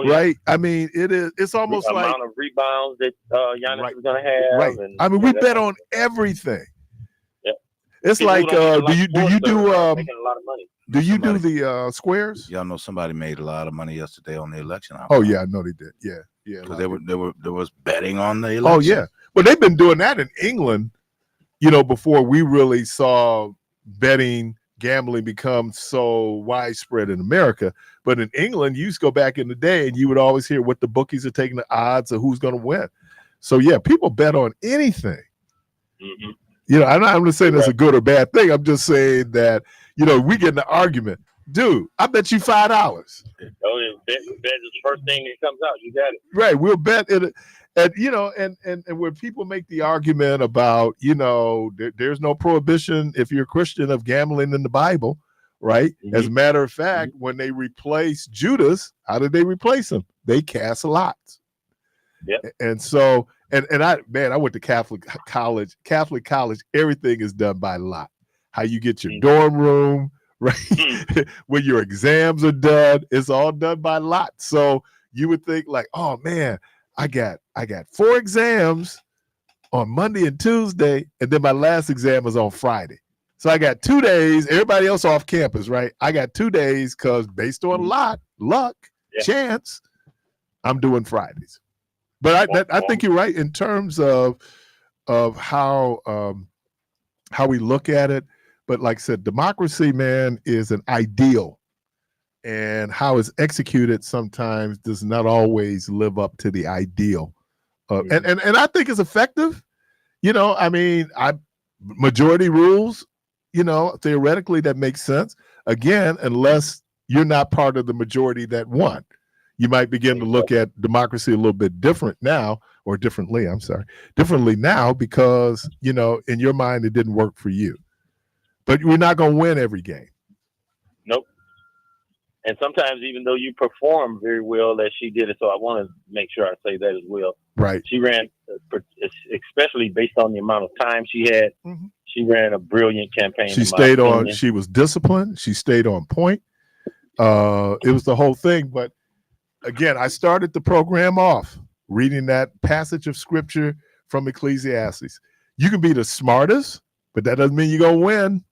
Right. I mean, it's almost the like amount of rebounds that Giannis is going to have. Right. And, I mean, we bet on everything. Yeah. It's People like, do you do making a lot of money. Do you do the squares? Y'all know somebody made a lot of money yesterday on the election. Oh yeah, I know they did. Yeah. Because there was betting on the election. Oh yeah, but they've been doing that in England, you know, before we really saw gambling become so widespread in America. But in England, you used to go back in the day and you would always hear what the bookies are taking the odds of who's going to win. So yeah, people bet on anything. You know, I'm not going to say that's a good or bad thing. I'm just saying that, you know, we get in the argument. Dude, I bet you $5. Oh, bet is the first thing that comes out. You got it. Right. We'll bet it. And, you know, and when people make the argument about, you know, there's no prohibition if you're a Christian of gambling in the Bible, right? As a matter of fact, when they replaced Judas, how did they replace him? They cast lots. Yep. And so, and I went to Catholic college. Everything is done by lot. How you get your dorm room, right? When your exams are done, it's all done by lot. So you would think like, oh man, I got 4 exams on Monday and Tuesday, and then my last exam is on Friday. So I got 2 days. Everybody else off campus, right? I got 2 days because based on luck, chance, I'm doing Fridays. But I think you're right in terms of how we look at it. But like I said, democracy, man, is an ideal. And how it's executed sometimes does not always live up to the ideal. And I think it's effective. You know, I mean, majority rules, you know, theoretically that makes sense. Again, unless you're not part of the majority that won. You might begin to look at democracy a little bit differently now because, you know, in your mind, it didn't work for you. But we're not going to win every game. Nope. And sometimes, even though you perform very well as she did it, so I want to make sure I say that as well. Right. She ran, especially based on the amount of time she had, she ran a brilliant campaign. She stayed on. She was disciplined. She stayed on point. It was the whole thing. But again, I started the program off reading that passage of scripture from Ecclesiastes. You can be the smartest, but that doesn't mean you're going to win.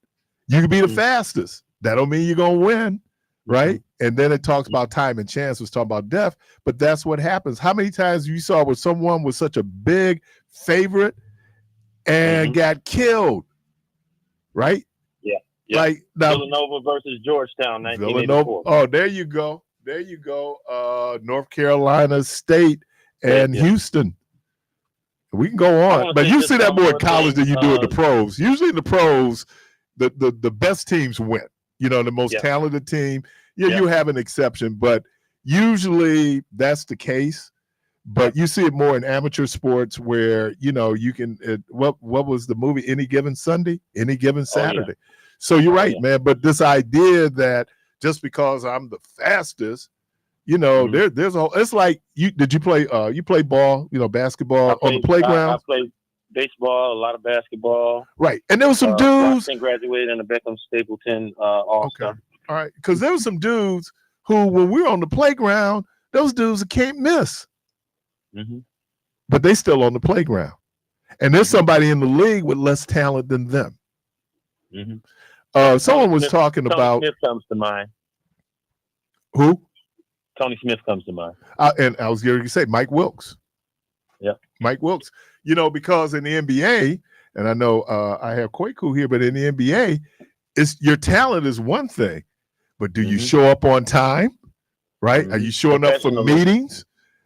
You can be the fastest. That don't mean you're going to win, right? And then it talks about time and chance, was talking about death, but that's what happens. How many times you saw where someone was such a big favorite and got killed right? Yeah. Yeah. Like now, Villanova versus Georgetown, Villanova. 1984. Oh, there you go. There you go. North Carolina State and Houston. We can go on, but you see that more in college than you do in the pros. Usually in the pros, the best teams win. You know, the most talented team. Yeah, you have an exception, but usually that's the case. But you see it more in amateur sports where, you know, you can what was the movie Any Given Sunday, Any Given Saturday. So you're right, man. But this idea that just because I'm the fastest, you know, there's a, it's like you play ball, you know, basketball on the playground? I played baseball, a lot of basketball. Right. And there was some dudes. I graduated in the Beckham Stapleton All-Star. Okay. All right. Because there was some dudes who, when we were on the playground, those dudes can't miss. But they still on the playground. And there's somebody in the league with less talent than them. Someone was talking about. Tony Smith comes to mind. Who? Tony Smith comes to mind. And I was going to say Mike Wilkes. Yeah. Mike Wilkes. You know, because in the NBA, and I know I have Kwaku here, but in the NBA, your talent is one thing, but do you show up on time? Right? Are you showing up for meetings?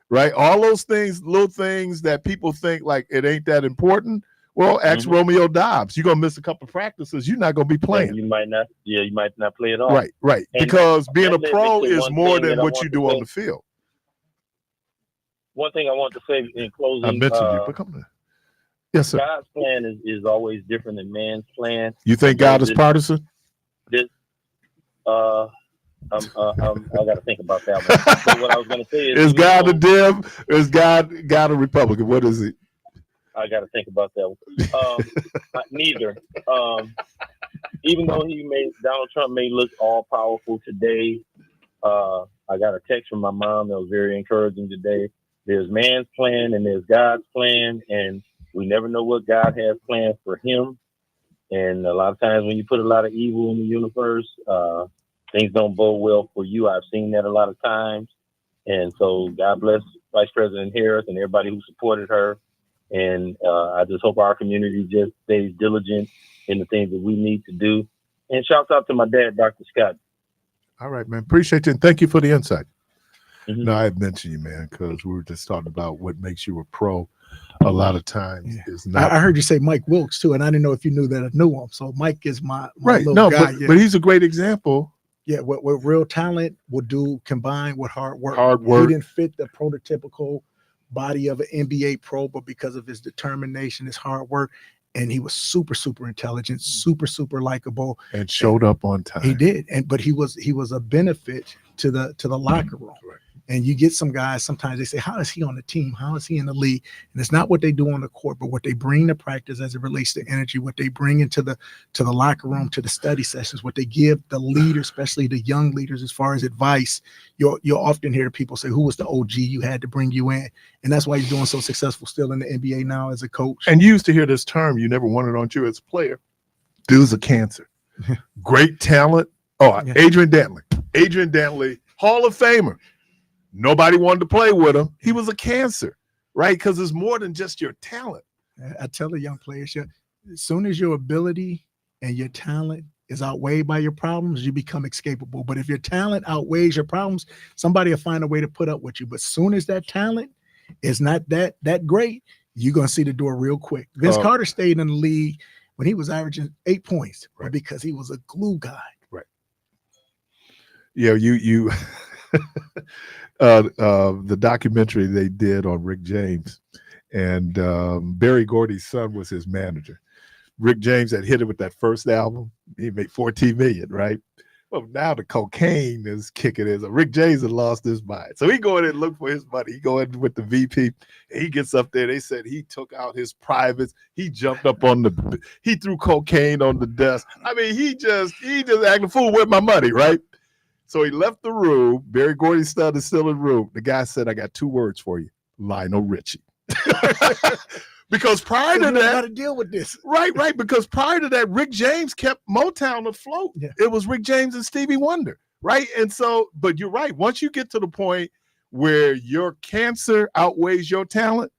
Right? All those things, little things that people think like it ain't that important. Well, ask Romeo Dobbs. You're gonna miss a couple of practices. You're not gonna be playing. And you might not. Yeah, you might not play at all. Right. And because being a pro is more than what you do on the field. One thing I want to say in closing. I mentioned you, but come on. Yes, sir. God's plan is always different than man's plan. You think God is partisan? I got to think about that one. But what I was going to say is God a Dem? Is God a Republican? What is it? I got to think about that one. Neither. Even though Donald Trump may look all powerful today, I got a text from my mom that was very encouraging today. There's man's plan and there's God's plan, and we never know what God has planned for him. And a lot of times when you put a lot of evil in the universe, things don't bode well for you. I've seen that a lot of times. And so God bless Vice President Harris and everybody who supported her. And I just hope our community just stays diligent in the things that we need to do. And shouts out to my dad, Dr. Scott. All right, man. Appreciate you. And thank you for the insight. No, I had mentioned you, man, because we were just talking about what makes you a pro. A lot of times is not. I heard you say Mike Wilkes too, and I didn't know if you knew that I knew him. So Mike is my right. Little No, guy. but he's a great example. Yeah, what real talent will do combined with hard work. He didn't fit the prototypical body of an NBA pro, but because of his determination, his hard work, and he was super, super intelligent, super likable, and showed up on time. He did, but he was a benefit to the locker room. Right. And you get some guys, sometimes they say, how is he on the team? How is he in the league? And it's not what they do on the court, but what they bring to practice as it relates to energy, what they bring into the locker room, to the study sessions, what they give the leaders, especially the young leaders, as far as advice. You'll often hear people say, who was the OG you had to bring you in? And that's why you're doing so successful still in the NBA now as a coach. And you used to hear this term, you never wanted on you as a player. Dude's a cancer. Great talent. Oh, yeah. Adrian Dantley, Hall of Famer. Nobody wanted to play with him. He was a cancer, right? Because it's more than just your talent. I tell the young players, as soon as your ability and your talent is outweighed by your problems, you become escapable. But if your talent outweighs your problems, somebody will find a way to put up with you. But as soon as that talent is not that great, you're going to see the door real quick. Vince Carter stayed in the league when he was averaging 8 points, right, because he was a glue guy. Right. Yeah, you the documentary they did on Rick James, and Barry Gordy's son was his manager. Rick James had hit it with that first album. He made $14 million, right? Well, now the cocaine is kicking in. So Rick James had lost his mind. So he go in and look for his money. He go in with the VP. And he gets up there. They said he took out his privates. He jumped up on he threw cocaine on the desk. I mean, he just acting a fool with my money, right? So he left the room. Barry Gordy's son is still in the room. The guy said, I got 2 words for you. Lionel Richie. Because prior to that, got to deal with this. Right. Because prior to that, Rick James kept Motown afloat. Yeah. It was Rick James and Stevie Wonder, right? And so, but you're right. Once you get to the point where your cancer outweighs your talent,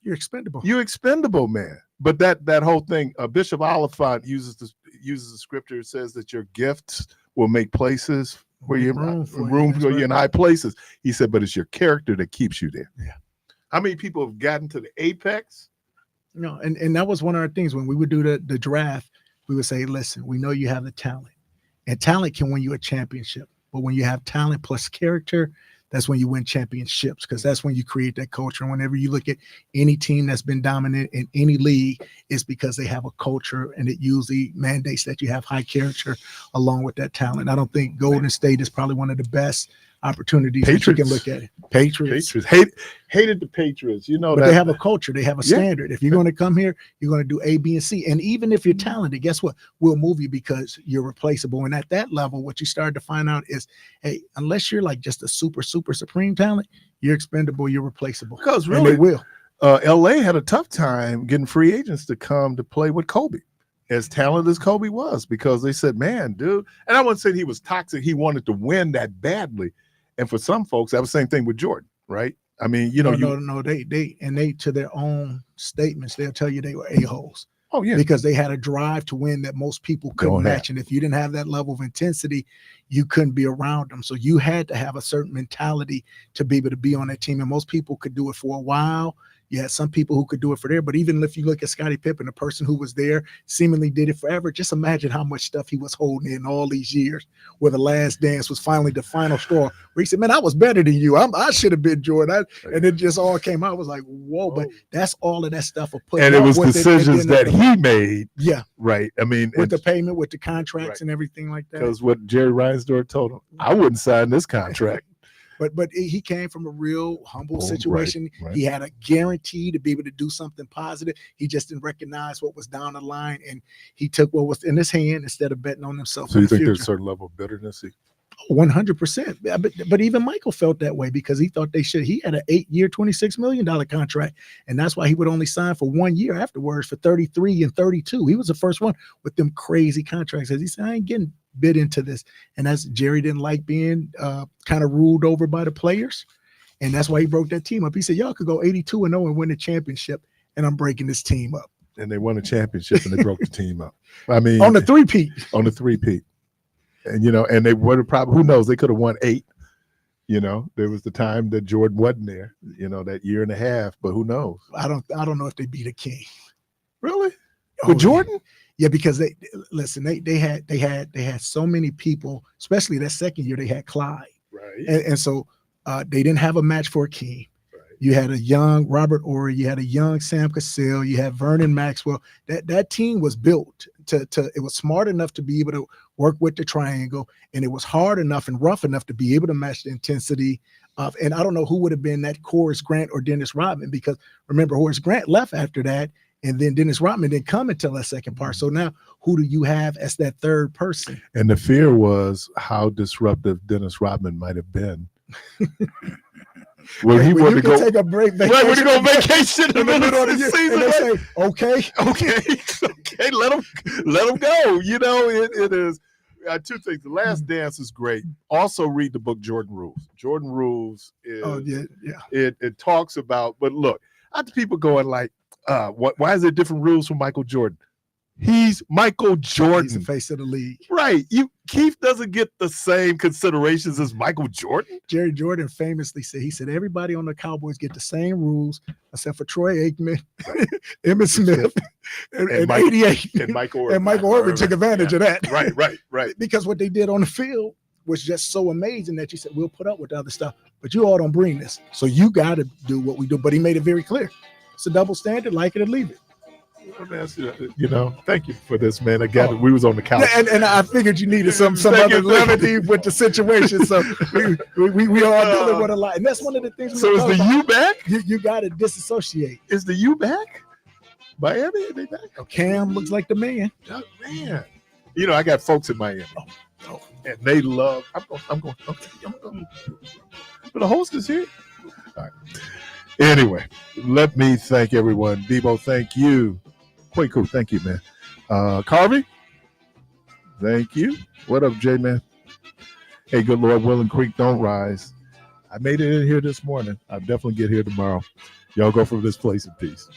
you're expendable. You're expendable, man. But that whole thing, Bishop Oliphant uses this. uses the scripture. It says that your gifts will make places where you room for you in high places. He said, but it's your character that keeps you there. Yeah. How many people have gotten to the apex? And that was one of our things when we would do the draft. We would say, listen, we know you have the talent, and talent can win you a championship. But when you have talent plus character, that's when you win championships, because that's when you create that culture. And whenever you look at any team that's been dominant in any league, it's because they have a culture, and it usually mandates that you have high character along with that talent. I don't think Golden State is probably one of the best opportunities that you can look at it. Patriots. Hated the Patriots, but they have a culture, they have a standard. If you're going to come here, you're going to do A, B, and C. And even if you're talented, guess what? We'll move you because you're replaceable. And at that level, what you start to find out is, hey, unless you're like just a super supreme talent, you're expendable, you're replaceable. Because really, and they will. LA had a tough time getting free agents to come to play with Kobe, as talented as Kobe was, because they said, man, dude, and I wouldn't say he was toxic. He wanted to win that badly. And for some folks, that was the same thing with Jordan, right? I mean, they to their own statements, they'll tell you they were a-holes. Oh, yeah. Because they had a drive to win that most people couldn't match. And if you didn't have that level of intensity, you couldn't be around them. So you had to have a certain mentality to be able to be on that team. And most people could do it for a while. You had some people who could do it for there, but even if you look at Scottie Pippen, the person who was there seemingly did it forever. Just imagine how much stuff he was holding in all these years, where the last dance was finally the final straw, where he said, man, I was better than you. I should have been Jordan. And it just all came out. I was like, whoa, but that's all of that stuff of putting. And it was decisions that he made. Yeah. Right. I mean, with the payment, with the contracts and everything like that. Because what Jerry Reinsdorf told him, I wouldn't sign this contract. But he came from a real humble situation. Right. He had a guarantee to be able to do something positive. He just didn't recognize what was down the line, and he took what was in his hand instead of betting on himself. So you think there's a certain level of bitterness? 100%. But even Michael felt that way because he thought he had an 8-year, $26 million contract. And that's why he would only sign for 1 year afterwards for 33 and 32. He was the first one with them crazy contracts. As he said, I ain't getting bid into this. And that's Jerry didn't like being kind of ruled over by the players. And that's why he broke that team up. He said, y'all could go 82-0 and win the championship, and I'm breaking this team up. And they won a championship and they broke the team up. I mean, on the three-peat. And, and they would have probably, who knows, they could have won 8. There was the time that Jordan wasn't there, that year and a half, but who knows? I don't know if they beat a King. Really? With Jordan? Yeah, because they had so many people, especially that second year, they had Clyde. Right. And so they didn't have a match for a King. You had a young Robert Horry, you had a young Sam Cassell, you had Vernon Maxwell. That team was built it was smart enough to be able to work with the triangle, and it was hard enough and rough enough to be able to match the intensity of. And I don't know who would have been that Horace Grant or Dennis Rodman, because remember Horace Grant left after that, and then Dennis Rodman didn't come until that second part. So now who do you have as that third person? And the fear was how disruptive Dennis Rodman might have been. When he wanted to go take a break, right? When you go vacation in the middle of the season, and they say, okay, let him go. It is 2 things. The Last Dance is great. Also, read the book Jordan Rules. Jordan Rules is it talks about. But look, I have people going like, why is there different rules for Michael Jordan? He's Michael Jordan. He's the face of the league. Right. Keith doesn't get the same considerations as Michael Jordan. Jerry Jordan famously said, everybody on the Cowboys get the same rules except for Troy Aikman, Emmitt Smith, and 88. And Michael Irvin. And Michael Irvin took advantage of that. Right. Because what they did on the field was just so amazing that you said, we'll put up with the other stuff, but you all don't bring this. So you got to do what we do. But he made it very clear. It's a double standard, like it or leave it. Thank you for this, man. Again, we was on the couch, and I figured you needed some other levity with the situation. So we all dealing with a lot, and that's one of the things. So is the U back? You got to disassociate. Is the U back? Miami, are they back? Cam looks like the man. Oh, man, I got folks in Miami, and they love. I'm going. But the host is here. All right. Anyway, let me thank everyone. Debo, thank you. Kwaku, thank you, man. Carvey, thank you. What up, Jay, man? Hey, good Lord, willing, creek don't rise. I made it in here this morning. I'll definitely get here tomorrow. Y'all go from this place in peace.